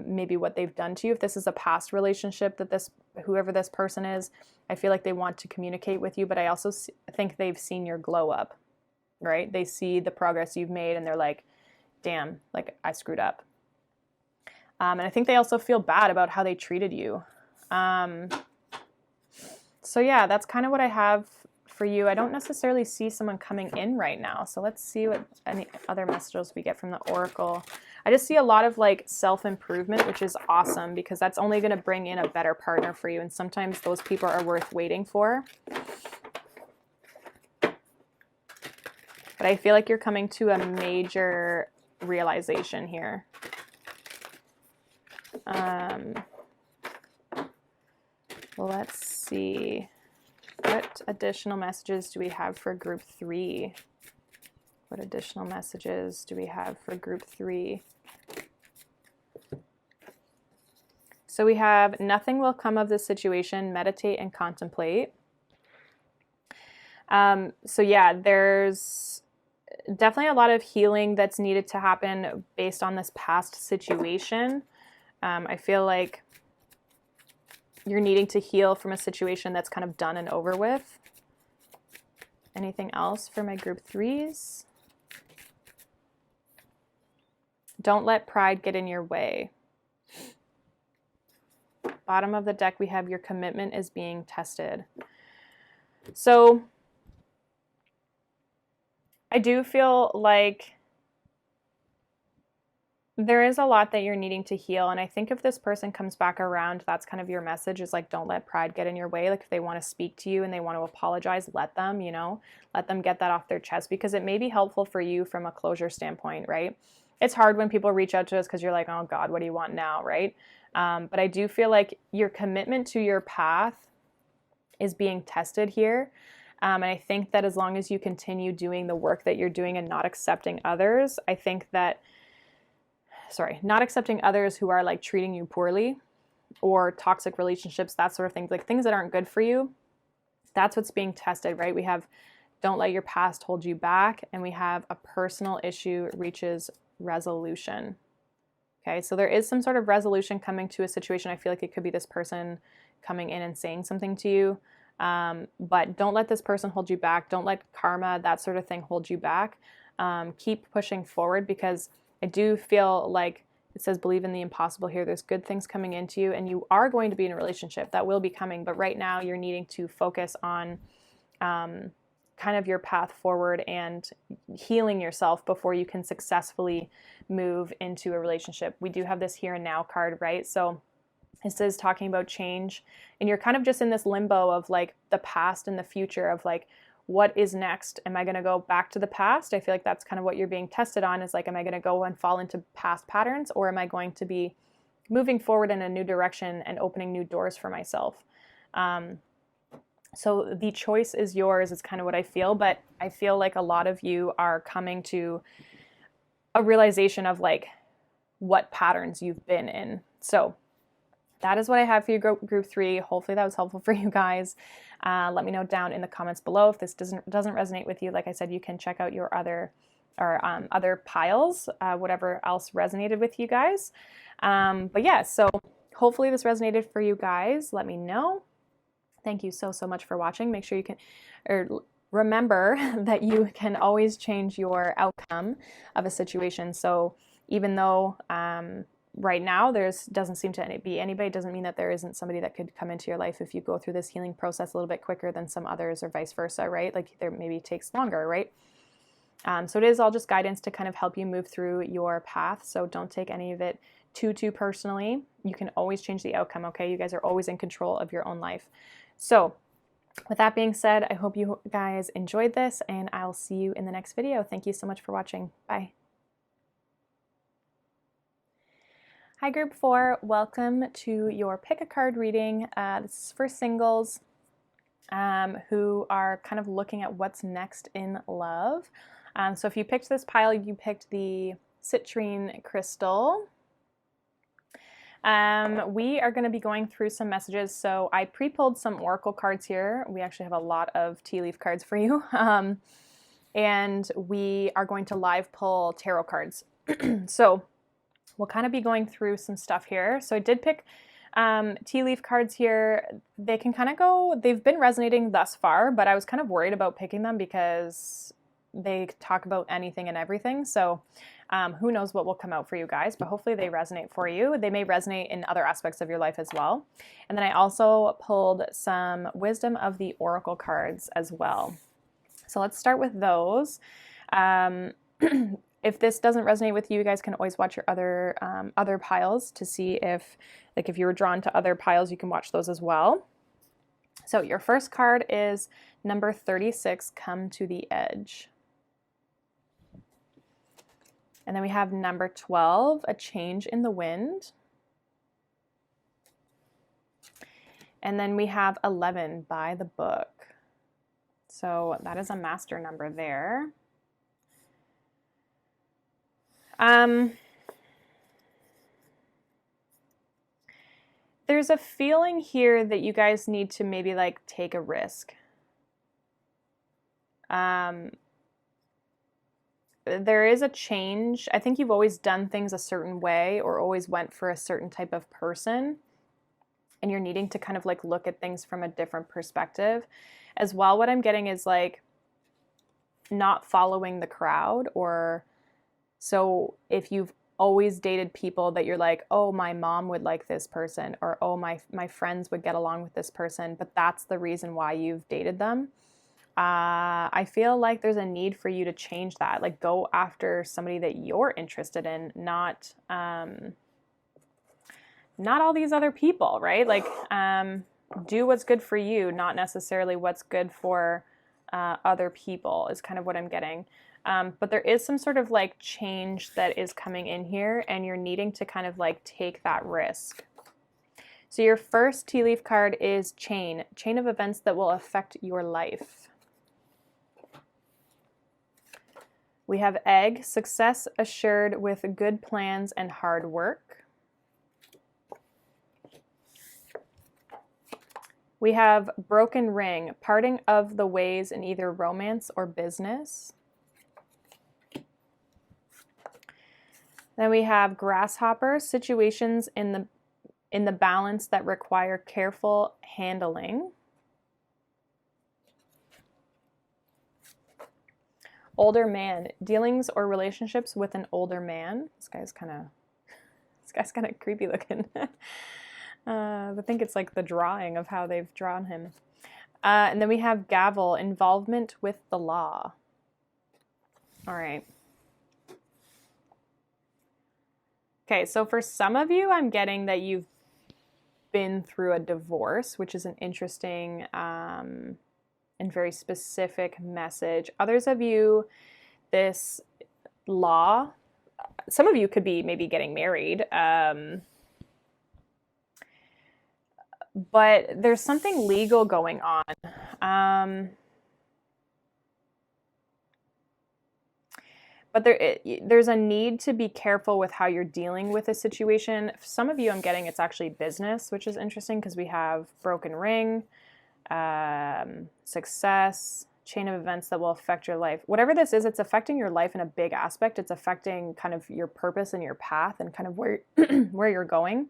Speaker 1: maybe what they've done to you. If this is a past relationship that whoever this person is, I feel like they want to communicate with you, but I also think they've seen your glow up, right? They see the progress you've made and they're like, damn, like I screwed up. And I think they also feel bad about how they treated you. So yeah, that's kind of what I have for you. I don't necessarily see someone coming in right now. So let's see what any other messages we get from the Oracle. I just see a lot of like self-improvement, which is awesome, because that's only going to bring in a better partner for you. And sometimes those people are worth waiting for. But I feel like you're coming to a major realization here. Let's see. What additional messages do we have for group 3? What additional messages do we have for group 3? So we have nothing will come of this situation. Meditate and contemplate. So yeah, there's definitely a lot of healing that's needed to happen based on this past situation. I feel like you're needing to heal from a situation that's kind of done and over with. Anything else for my group 3s? Don't let pride get in your way. Bottom of the deck, we have your commitment is being tested. So I do feel like there is a lot that you're needing to heal. And I think if this person comes back around, that's kind of your message, is like, don't let pride get in your way. Like if they want to speak to you and they want to apologize, let them, you know, let them get that off their chest, because it may be helpful for you from a closure standpoint, right? It's hard when people reach out to us because you're like, oh God, what do you want now, right? But I do feel like your commitment to your path is being tested here. And I think that as long as you continue doing the work that you're doing and not accepting others, I think that, not accepting others who are like treating you poorly or toxic relationships, that sort of thing, like things that aren't good for you, that's what's being tested, right? We have don't let your past hold you back, and we have a personal issue reaches resolution. Okay, so there is some sort of resolution coming to a situation. I feel like it could be this person coming in and saying something to you, but don't let this person hold you back. Don't let karma, that sort of thing, hold you back. Keep pushing forward, because I do feel like It says believe in the impossible here. There's good things coming into you, and you are going to be in a relationship that will be coming. But right now you're needing to focus on kind of your path forward and healing yourself before you can successfully move into a relationship. We do have this here and now card, right? So this is talking about change, and you're kind of just in this limbo of like the past and the future of like, what is next? Am I going to go back to the past? I feel like that's kind of what you're being tested on, is like, am I going to go and fall into past patterns, or am I going to be moving forward in a new direction and opening new doors for myself? So the choice is yours, is kind of what I feel, but I feel like a lot of you are coming to a realization of like what patterns you've been in. So that is what I have for you, group 3. Hopefully that was helpful for you guys. Let me know down in the comments below if this doesn't resonate with you. Like I said, you can check out your other piles, whatever else resonated with you guys. But yeah, so hopefully this resonated for you guys. Let me know. Thank you so much for watching. Make sure you can, remember that you can always change your outcome of a situation. So even though right now doesn't seem to be anybody, doesn't mean that there isn't somebody that could come into your life if you go through this healing process a little bit quicker than some others, or vice versa, right? Like there maybe takes longer, right? So it is all just guidance to kind of help you move through your path. So don't take any of it too personally. You can always change the outcome, okay? You guys are always in control of your own life. So with that being said, I hope you guys enjoyed this, and I'll see you in the next video. Thank you so much for watching. Bye. Hi group 4, welcome to your pick a card reading. This is for singles who are kind of looking at what's next in love. So if you picked this pile, you picked the citrine crystal. We are going to be going through some messages. So I pre-pulled some oracle cards here. We actually have a lot of tea leaf cards for you. And we are going to live pull tarot cards. So we'll kind of be going through some stuff here. So I did pick tea leaf cards here. They can kind of go, they've been resonating thus far, but I was kind of worried about picking them because they talk about anything and everything. So who knows what will come out for you guys, but hopefully they resonate for you. They may resonate in other aspects of your life as well. And then I also pulled some wisdom of the oracle cards as well. So let's start with those. If this doesn't resonate with you, you guys can always watch your other piles to see if you were drawn to other piles, you can watch those as well. So your first card is number 36, Come to the Edge. And then we have number 12, A Change in the Wind. And then we have 11, By the Book. So that is a master number there. There's a feeling here that you guys need to maybe like take a risk. There is a change. I think you've always done things a certain way or always went for a certain type of person, and you're needing to kind of like look at things from a different perspective. As well, what I'm getting is like not following the crowd, or so if you've always dated people that you're like, oh, my mom would like this person, or oh, my friends would get along with this person, but that's the reason why you've dated them. I feel like there's a need for you to change that. Like go after somebody that you're interested in, not all these other people, right? Like do what's good for you, not necessarily what's good for other people is kind of what I'm getting. But there is some sort of like change that is coming in here, and you're needing to kind of like take that risk. So your first tea leaf card is chain of events that will affect your life. We have egg, success assured with good plans and hard work. We have broken ring, parting of the ways in either romance or business. Then we have grasshopper, situations in the balance that require careful handling. Older man, dealings or relationships with an older man. This guy's kind of This guy's kind of creepy looking. I think it's like the drawing of how they've drawn him. And then we have gavel, involvement with the law. All right. Okay, so for some of you, I'm getting that you've been through a divorce, which is an interesting and very specific message. Others of you, this law, some of you could be maybe getting married, but there's something legal going on. But there's a need to be careful with how you're dealing with a situation. For some of you, I'm getting it's actually business, which is interesting because we have broken ring, success, chain of events that will affect your life. Whatever this is, it's affecting your life in a big aspect. It's affecting kind of your purpose and your path and kind of where where you're going.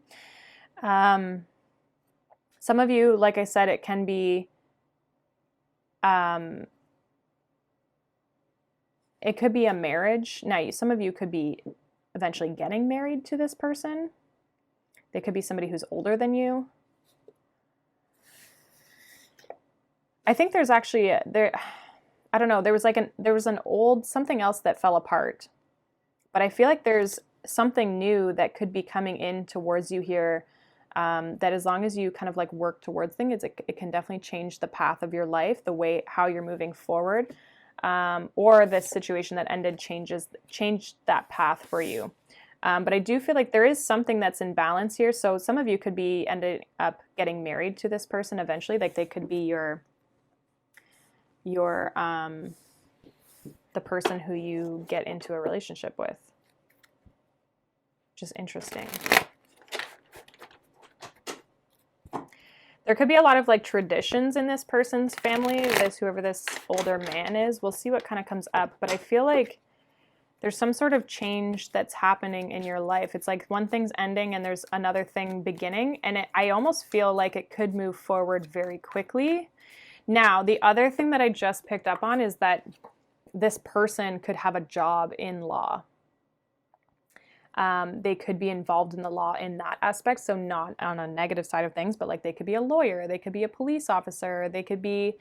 Speaker 1: Some of you, like I said, it can be it could be a marriage. Now, some of you could be eventually getting married to this person. They could be somebody who's older than you. I think there's actually I don't know, there was an old something else that fell apart. But I feel like there's something new that could be coming in towards you here, that as long as you kind of like work towards things, it can definitely change the path of your life, the way how you're moving forward. Or this situation that ended changed that path for you. But I do feel like there is something that's in balance here. So some of you could be ended up getting married to this person eventually. Like they could be the person who you get into a relationship with. Which is interesting. There could be a lot of like traditions in this person's family, whoever this older man is. We'll see what kind of comes up. But I feel like there's some sort of change that's happening in your life. It's like one thing's ending and there's another thing beginning. And I almost feel like it could move forward very quickly. Now, the other thing that I just picked up on is that this person could have a job in law. They could be involved in the law in that aspect. So not on a negative side of things, but like they could be a lawyer, they could be a police officer, they could be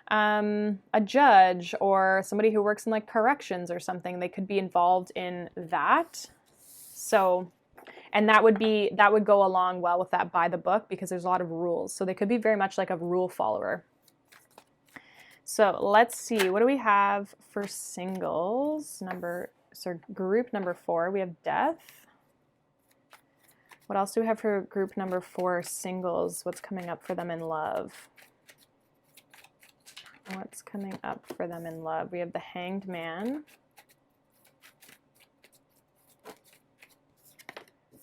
Speaker 1: a judge or somebody who works in like corrections or something. They could be involved in that. So, and that would go along well with that by the book because there's a lot of rules. So they could be very much like a rule follower. So let's see, what do we have for singles? Group number 4, we have death. What else do we have for group number 4, singles? What's coming up for them in love? What's coming up for them in love? We have the Hanged Man.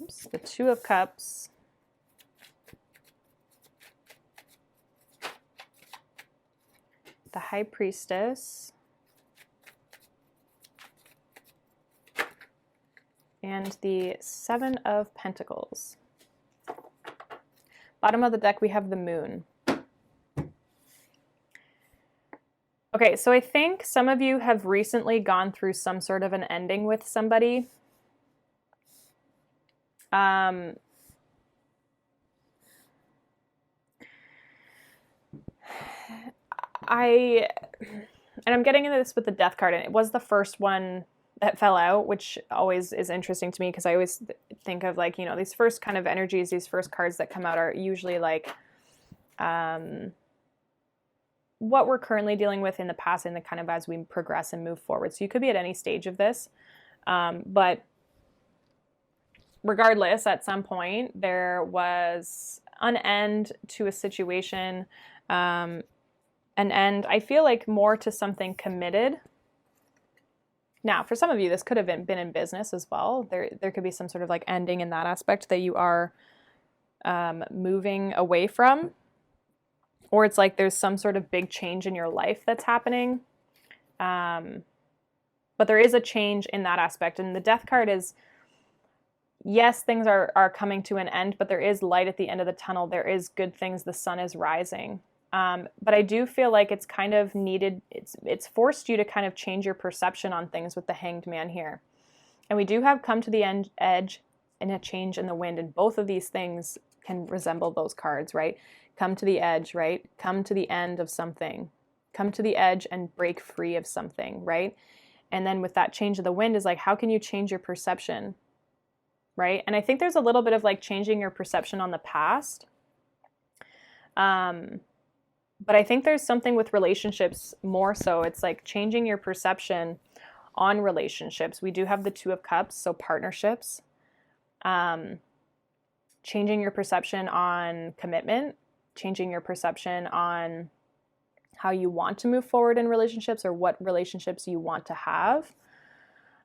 Speaker 1: Oops, the Two of Cups. The High Priestess. And the Seven of Pentacles. Bottom of the deck, we have the Moon. Okay, so I think some of you have recently gone through some sort of an ending with somebody. And I'm getting into this with the Death card, and it was the first one that fell out, which always is interesting to me because I always think of like, you know, these first kind of energies, these first cards that come out are usually like what we're currently dealing with in the past and the kind of as we progress and move forward. So you could be at any stage of this, but regardless, at some point there was an end to a situation, an end, I feel like more to something committed. Now, for some of you, this could have been in business as well. There could be some sort of like ending in that aspect that you are moving away from. Or it's like there's some sort of big change in your life that's happening. But there is a change in that aspect. And the Death card is, yes, things are coming to an end, but there is light at the end of the tunnel. There is good things. The sun is rising. But I do feel like it's kind of needed, it's forced you to kind of change your perception on things with the Hanged Man here. And we do have come to the edge and a change in the wind. And both of these things can resemble those cards, right? Come to the edge, right? Come to the end of something. Come to the edge and break free of something, right? And then with that change of the wind is like, how can you change your perception, right? And I think there's a little bit of like changing your perception on the past. But I think there's something with relationships more so. It's like changing your perception on relationships. We do have the Two of Cups, so partnerships. Changing your perception on commitment, changing your perception on how you want to move forward in relationships or what relationships you want to have.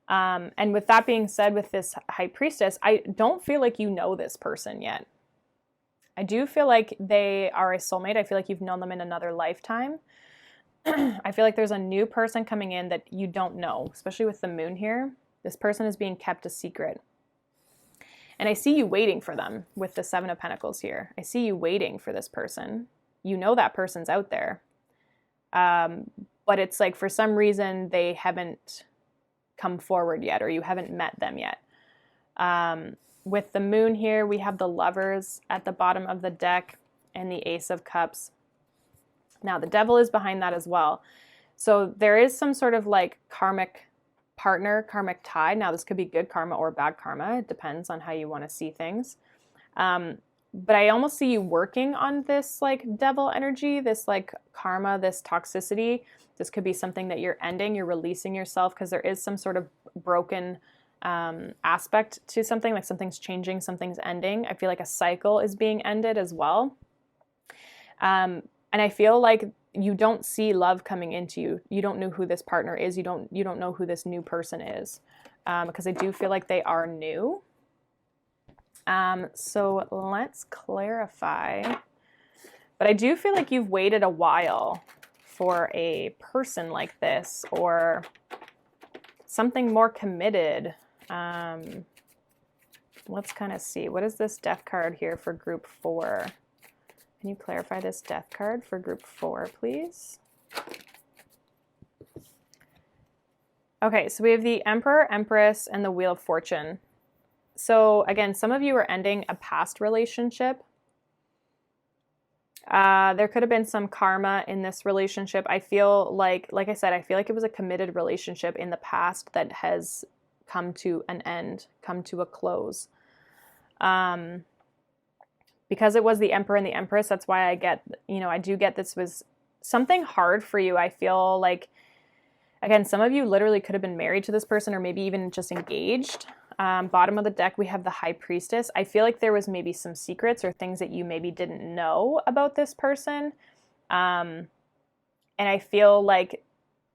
Speaker 1: And with that being said, with this High Priestess, I don't feel like you know this person yet. I do feel like they are a soulmate. I feel like you've known them in another lifetime. I feel like there's a new person coming in that you don't know, especially with the moon here. This person is being kept a secret. And I see you waiting for them with the Seven of Pentacles here. I see you waiting for this person. You know that person's out there. But it's like for some reason they haven't come forward yet, or you haven't met them yet. With the moon here, we have the Lovers at the bottom of the deck and the Ace of Cups. Now, the Devil is behind that as well. So there is some sort of like karmic partner, karmic tie. Now, this could be good karma or bad karma. It depends on how you want to see things. But I almost see you working on this like devil energy, this like karma, this toxicity. This could be something that you're ending, you're releasing yourself, because there is some sort of broken aspect to something, like something's changing, something's ending. I feel like a cycle is being ended as well. And I feel like you don't see love coming into you. You don't know who this partner is. You don't know who this new person is, because I do feel like they are new. So let's clarify. But I do feel like you've waited a while for a person like this, or something more committed. Let's kind of see. What is this Death card here for group 4? Can you clarify this Death card for group 4, please? Okay, so we have the Emperor, Empress, and the Wheel of Fortune. So again, some of you are ending a past relationship. There could have been some karma in this relationship. I feel like I said, I feel like it was a committed relationship in the past that has come to an end, come to a close. Because it was the Emperor and the Empress, that's why I get, I do get this was something hard for you. I feel like, again, some of you literally could have been married to this person, or maybe even just engaged. Bottom of the deck, we have the High Priestess. I feel like there was maybe some secrets or things that you maybe didn't know about this person. And I feel like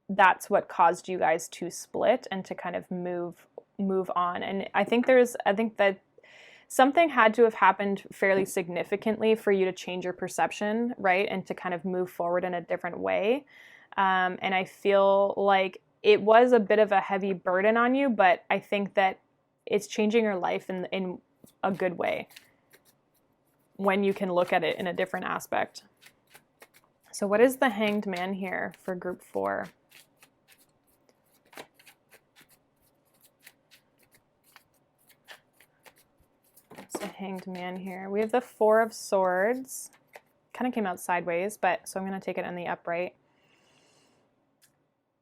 Speaker 1: that's what caused you guys to split and to kind of move on. And I think that something had to have happened fairly significantly for you to change your perception, right? And to kind of move forward in a different way. And I feel like it was a bit of a heavy burden on you, but I think that it's changing your life in a good way when you can look at it in a different aspect. So what is the Hanged Man here for group 4? What's the Hanged Man here? We have the Four of Swords. Kind of came out sideways, but so I'm going to take it in the upright.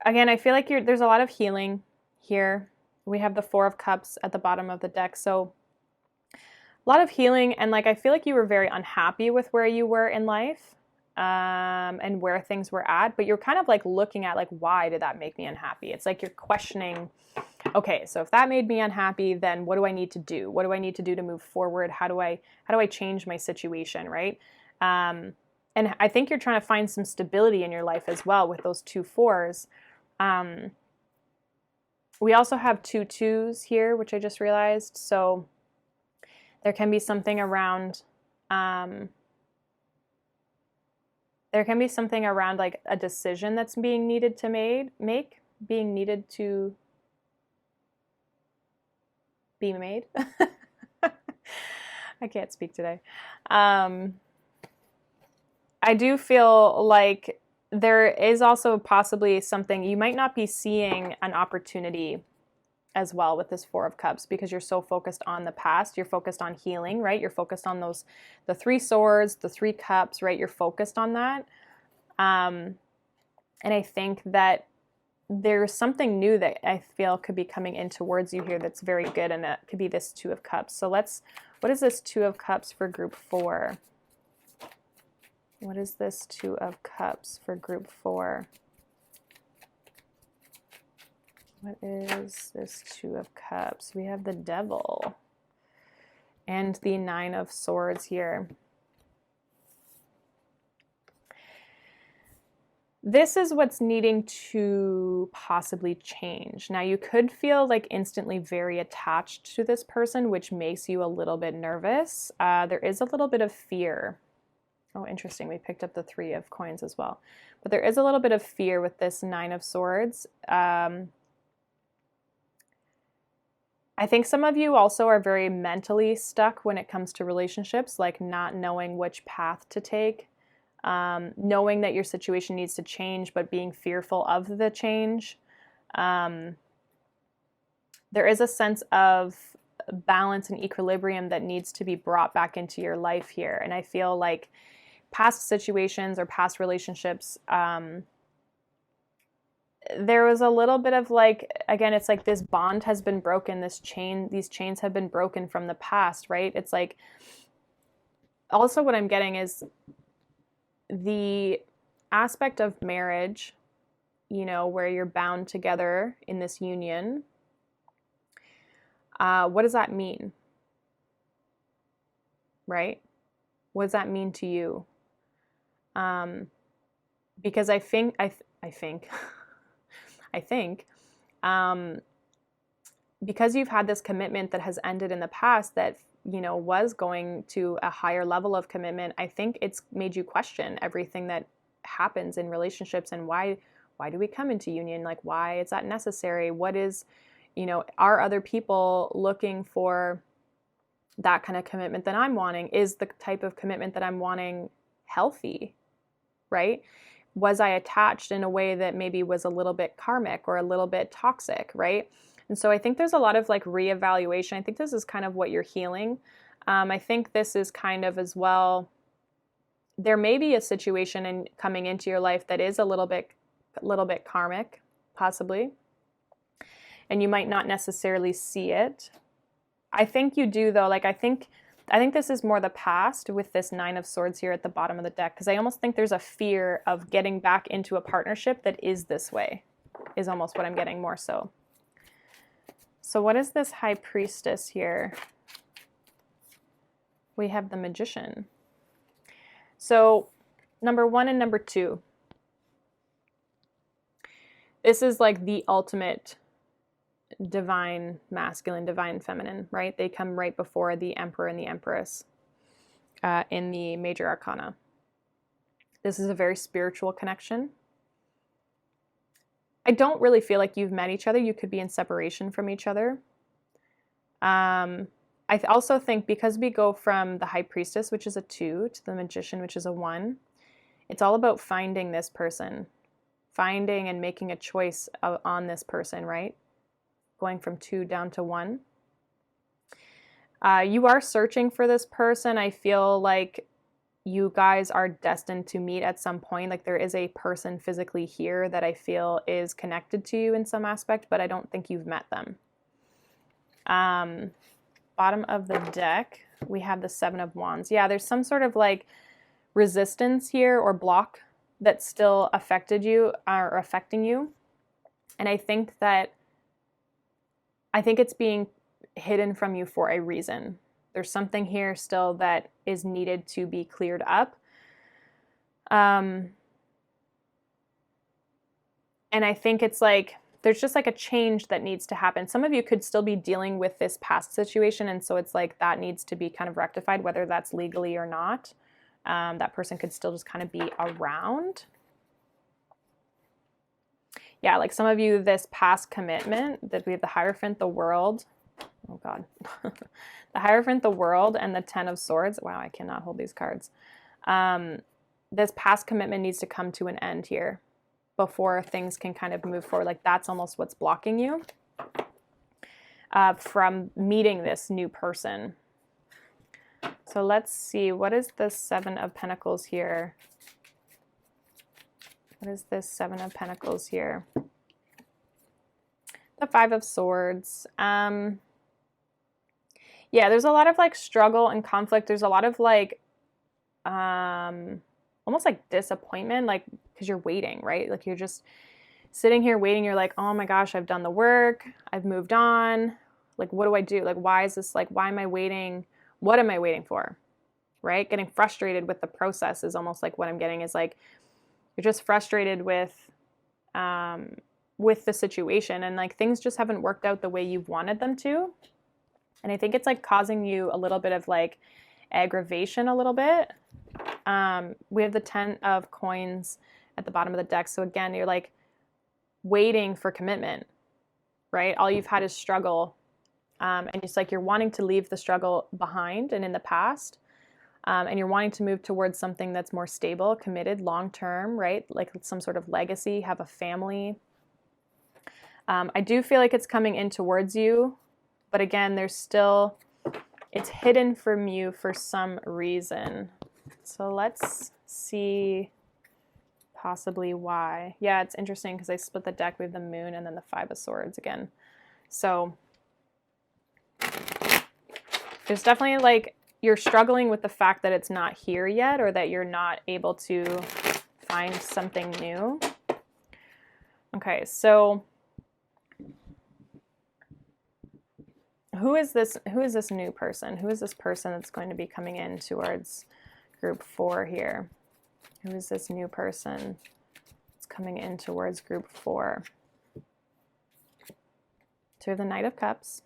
Speaker 1: Again, I feel like there's a lot of healing here. We have the Four of Cups at the bottom of the deck. So a lot of healing, and like I feel like you were very unhappy with where you were in life, and where things were at, but you're kind of like looking at like, why did that make me unhappy? It's like you're questioning, okay, so if that made me unhappy, then what do I need to do? What do I need to do to move forward? How do I change my situation, right? And I think you're trying to find some stability in your life as well with those 2 4s. We also have 2 2s here, which I just realized. So there can be something around, like a decision that's being needed to being needed to be made. I can't speak today. I do feel like there is also possibly something, you might not be seeing an opportunity as well with this Four of Cups, because you're so focused on the past. You're focused on healing, right? You're focused on those, the Three Swords, the Three Cups, right? You're focused on that. And I think that there's something new that I feel could be coming in towards you here that's very good, and it could be this Two of Cups. So what is this Two of Cups for group 4? What is this Two of Cups for group 4? What is this Two of Cups? We have the Devil and the Nine of Swords here. This is what's needing to possibly change. Now, you could feel like instantly very attached to this person, which makes you a little bit nervous. There is a little bit of fear. Oh, interesting. We picked up the Three of Coins as well. But there is a little bit of fear with this Nine of Swords. I think some of you also are very mentally stuck when it comes to relationships, like not knowing which path to take. Knowing that your situation needs to change, but being fearful of the change. There is a sense of balance and equilibrium that needs to be brought back into your life here. And I feel like past situations or past relationships, there was a little bit of like, again, it's like this bond has been broken, these chains have been broken from the past, right? It's like, also what I'm getting is the aspect of marriage, you know, where you're bound together in this union. What does that mean? Right? What does that mean to you? Because I think, because you've had this commitment that has ended in the past that, you know, was going to a higher level of commitment, I think it's made you question everything that happens in relationships, and why do we come into union? Like, why is that necessary? What is, you know, are other people looking for that kind of commitment that I'm wanting? Is the type of commitment that I'm wanting healthy, right? Was I attached in a way that maybe was a little bit karmic or a little bit toxic, right? And so I think there's a lot of like reevaluation. I think this is kind of what you're healing. I think this is kind of as well, there may be a situation coming into your life that is a little bit karmic, possibly. And you might not necessarily see it. I think you do though. Like I think this is more the past with this Nine of Swords here at the bottom of the deck, because I almost think there's a fear of getting back into a partnership that is this way, is almost what I'm getting more so. So what is this High Priestess here? We have the Magician. So number 1 and number 2. This is like the ultimate divine masculine, divine feminine, right? They come right before the Emperor and the Empress in the major arcana. This is a very spiritual connection. I don't really feel like you've met each other. You could be in separation from each other. I also think because we go from the High Priestess, which is a 2, to the Magician, which is a 1, it's all about finding this person, finding and making a choice on this person, right? Going from 2 down to 1. You are searching for this person. I feel like you guys are destined to meet at some point. Like there is a person physically here that I feel is connected to you in some aspect, but I don't think you've met them. Bottom of the deck, we have the Seven of Wands. Yeah, there's some sort of like resistance here or block that still affecting you. And I think it's being hidden from you for a reason. There's something here still that is needed to be cleared up. And I think it's like, there's just like a change that needs to happen. Some of you could still be dealing with this past situation, and so it's like that needs to be kind of rectified, whether that's legally or not. That person could still just kind of be around. Yeah, like some of you, this past commitment, that we have the Hierophant, the World. Oh God. The Hierophant, the World, and the Ten of Swords. Wow, I cannot hold these cards. This past commitment needs to come to an end here before things can kind of move forward. Like that's almost what's blocking you. from meeting this new person. So let's see, what is the Seven of Pentacles here? What is this Seven of Pentacles here? The Five of Swords. Yeah, there's a lot of like struggle and conflict. There's a lot of like almost like disappointment, like because you're waiting, right? Like you're just sitting here waiting. You're like, oh my gosh, I've done the work. I've moved on. Like, what do I do? Like, why is this like, why am I waiting? What am I waiting for? Right? Getting frustrated with the process is almost like what I'm getting is like, you're just frustrated with the situation, and like things just haven't worked out the way you've wanted them to. And I think it's like causing you a little bit of like aggravation a little bit. We have the 10 of coins at the bottom of the deck. So again, you're like waiting for commitment, right? All you've had is struggle. And it's like you're wanting to leave the struggle behind and in the past. And you're wanting to move towards something that's more stable, committed, long-term, right? Like some sort of legacy, have a family. I do feel like it's coming in towards you. But again, there's still, it's hidden from you for some reason. So let's see possibly why. Yeah, it's interesting because I split the deck. We have the Moon and then the Five of Swords again. So there's definitely like, you're struggling with the fact that it's not here yet, or that you're not able to find something new. Okay, so who is this new person? Who is this person that's going to be coming in towards group 4 here? Who is this new person that's coming in towards group 4? So we have the Knight of Cups.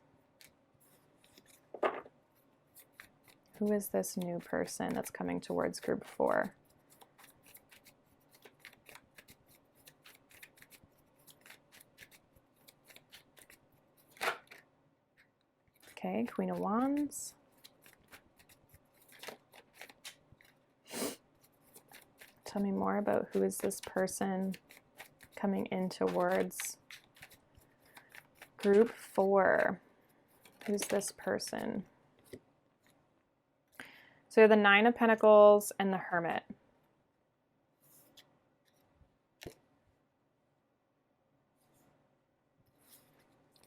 Speaker 1: Who is this new person that's coming towards group 4? Okay, Queen of Wands. Tell me more about who is this person coming in towards group 4. Who's this person? So the Nine of Pentacles and the Hermit.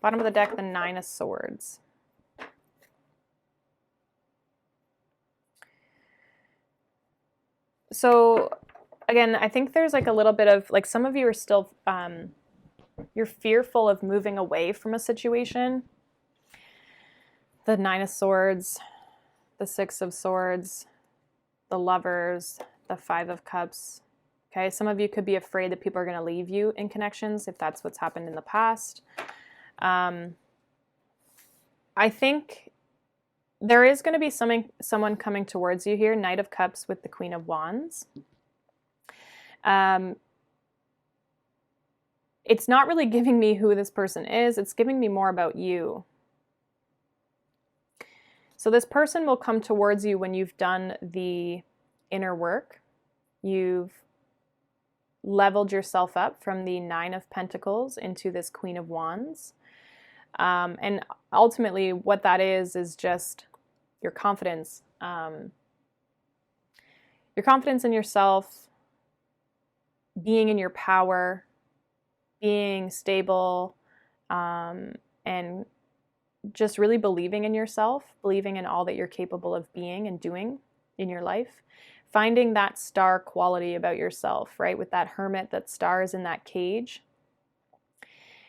Speaker 1: Bottom of the deck, the Nine of Swords. So again, I think there's like a little bit of like, some of you are still, you're fearful of moving away from a situation. The Nine of Swords, the Six of Swords, the Lovers, the Five of Cups. Okay, some of you could be afraid that people are going to leave you in connections if that's what's happened in the past. I think there is going to be someone coming towards you here. Knight of Cups with the Queen of Wands. It's not really giving me who this person is. It's giving me more about you. So this person will come towards you when you've done the inner work. You've leveled yourself up from the Nine of Pentacles into this Queen of Wands. And ultimately what that is just your confidence. Your confidence in yourself, being in your power, being stable, and just really believing in yourself, believing in all that you're capable of being and doing in your life. Finding that star quality about yourself, right? With that Hermit, that star is in that cage.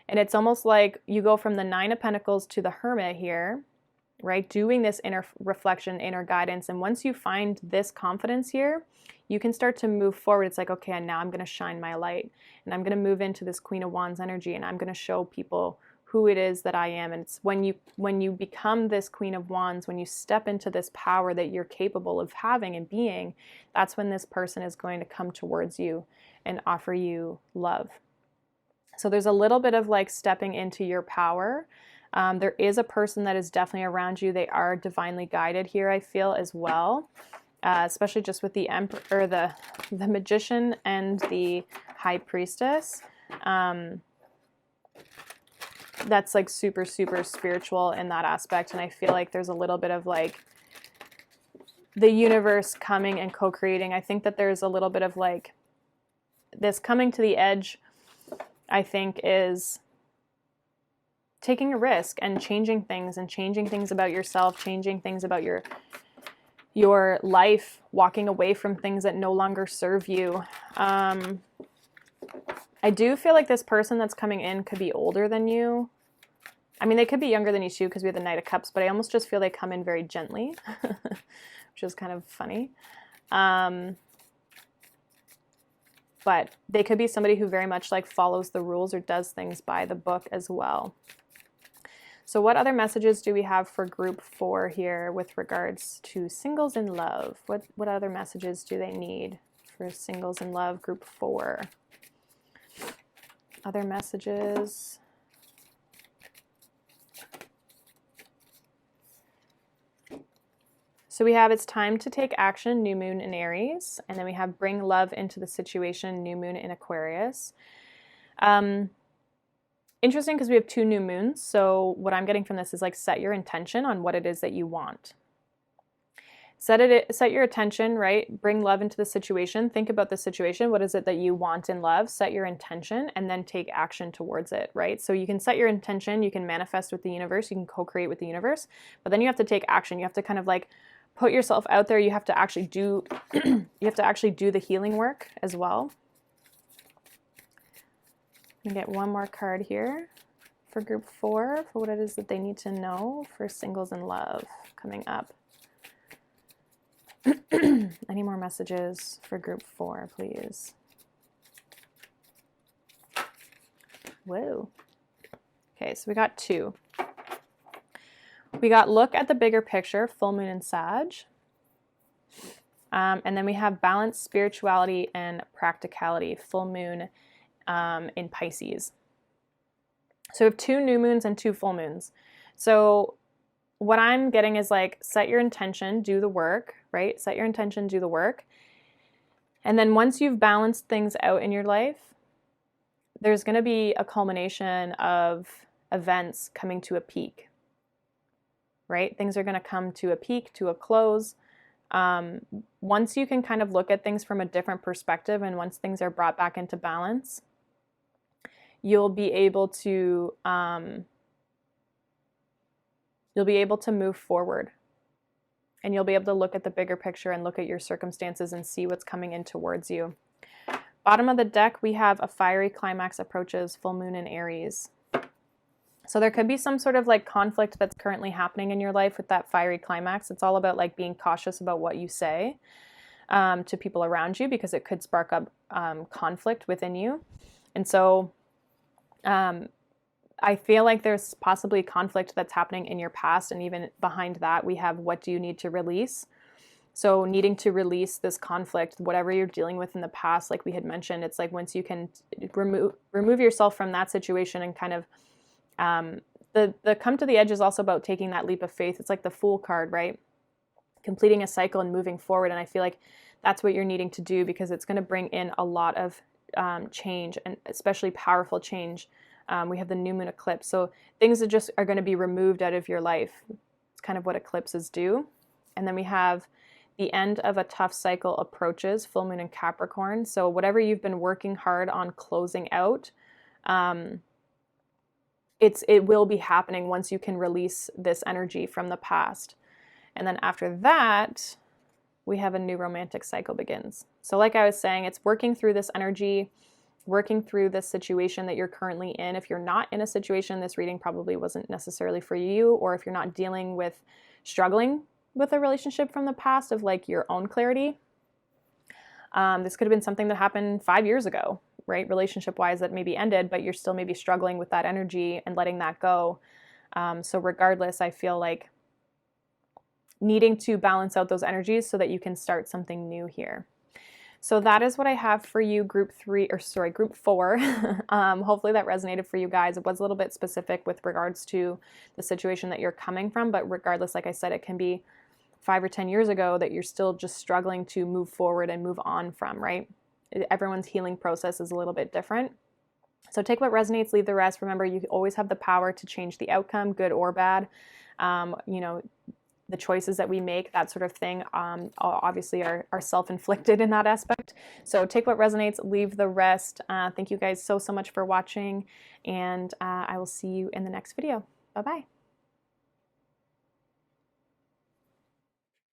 Speaker 1: And it's almost like you go from the Nine of Pentacles to the Hermit here, right? Doing this inner reflection, inner guidance. And once you find this confidence here, you can start to move forward. It's like, okay, now I'm going to shine my light and I'm going to move into this Queen of Wands energy and I'm going to show people who it is that I am. And it's when you become this Queen of Wands, when you step into this power that you're capable of having and being, that's when this person is going to come towards you and offer you love. So there's a little bit of like stepping into your power. There is a person that is definitely around you. They are divinely guided here, I feel, as well. Especially just with the Emperor, the Magician and the High Priestess. that's like super, super spiritual in that aspect. And I feel like there's a little bit of like the universe coming and co-creating. I think that there's a little bit of like this coming to the edge, I think, is taking a risk and changing things about yourself, changing things about your life, walking away from things that no longer serve you. I do feel like this person that's coming in could be older than you. I mean, they could be younger than you too, because we have the Knight of Cups, but I almost just feel they come in very gently, which is kind of funny. But they could be somebody who very much like follows the rules or does things by the book as well. So what other messages do we have for group 4 here with regards to singles in love? What other messages do they need for singles in love, group 4? Other messages. So we have it's time to take action, new moon in Aries. And then we have bring love into the situation, new moon in Aquarius. Interesting because we have 2 new moons. So what I'm getting from this is like set your intention on what it is that you want. Set your attention, right? Bring love into the situation. Think about the situation. What is it that you want in love? Set your intention and then take action towards it, right? So you can set your intention, you can manifest with the universe, you can co-create with the universe, but then you have to take action. You have to kind of like put yourself out there. You have to actually do you have to actually do the healing work as well. I'm gonna get one more card here for group 4 for what it is that they need to know for singles in love coming up. Any more messages for group 4, please? Whoa. Okay, so we got 2. We got look at the bigger picture, full moon in Sag. And then we have balance, spirituality, and practicality, full moon in Pisces. So we have 2 new moons and 2 full moons. So what I'm getting is like, set your intention, do the work, right? Set your intention, do the work. And then once you've balanced things out in your life, there's going to be a culmination of events coming to a peak, right? Things are going to come to a peak, to a close. Once you can kind of look at things from a different perspective and once things are brought back into balance, you'll be able to move forward, and you'll be able to look at the bigger picture and look at your circumstances and see what's coming in towards you. Bottom of the deck, we have a fiery climax approaches, full moon in Aries. So there could be some sort of like conflict that's currently happening in your life with that fiery climax. It's all about like being cautious about what you say to people around you, because it could spark up conflict within you. And so I feel like there's possibly conflict that's happening in your past, and even behind that we have what do you need to release. So needing to release this conflict, whatever you're dealing with in the past, like we had mentioned, it's like once you can remove yourself from that situation and kind of the come to the edge is also about taking that leap of faith. It's like the Fool card, right? Completing a cycle and moving forward. And I feel like that's what you're needing to do, because it's going to bring in a lot of change, and especially powerful change. We have the new moon eclipse. So things that just are going to be removed out of your life. It's kind of what eclipses do. And then we have the end of a tough cycle approaches, full moon in Capricorn. So whatever you've been working hard on closing out, it will be happening once you can release this energy from the past. And then after that, we have a new romantic cycle begins. So like I was saying, it's working through this energy, working through this situation that you're currently in. If you're not in a situation, this reading probably wasn't necessarily for you, or if you're not dealing with struggling with a relationship from the past of like your own clarity. This could have been something that happened 5 years ago, right? Relationship-wise that maybe ended, but you're still maybe struggling with that energy and letting that go. So regardless, I feel like needing to balance out those energies so that you can start something new here. So that is what I have for you, group 4. Hopefully that resonated for you guys. It was a little bit specific with regards to the situation that you're coming from, but regardless, like I said, it can be 5 or 10 years ago that you're still just struggling to move forward and move on from, right? Everyone's healing process is a little bit different. So take what resonates, leave the rest. Remember, you always have the power to change the outcome, good or bad. You know, the choices that we make, that sort of thing, obviously are self-inflicted in that aspect. So take what resonates, leave the rest. Thank you guys so much for watching, and I will see you in the next video. Bye-bye.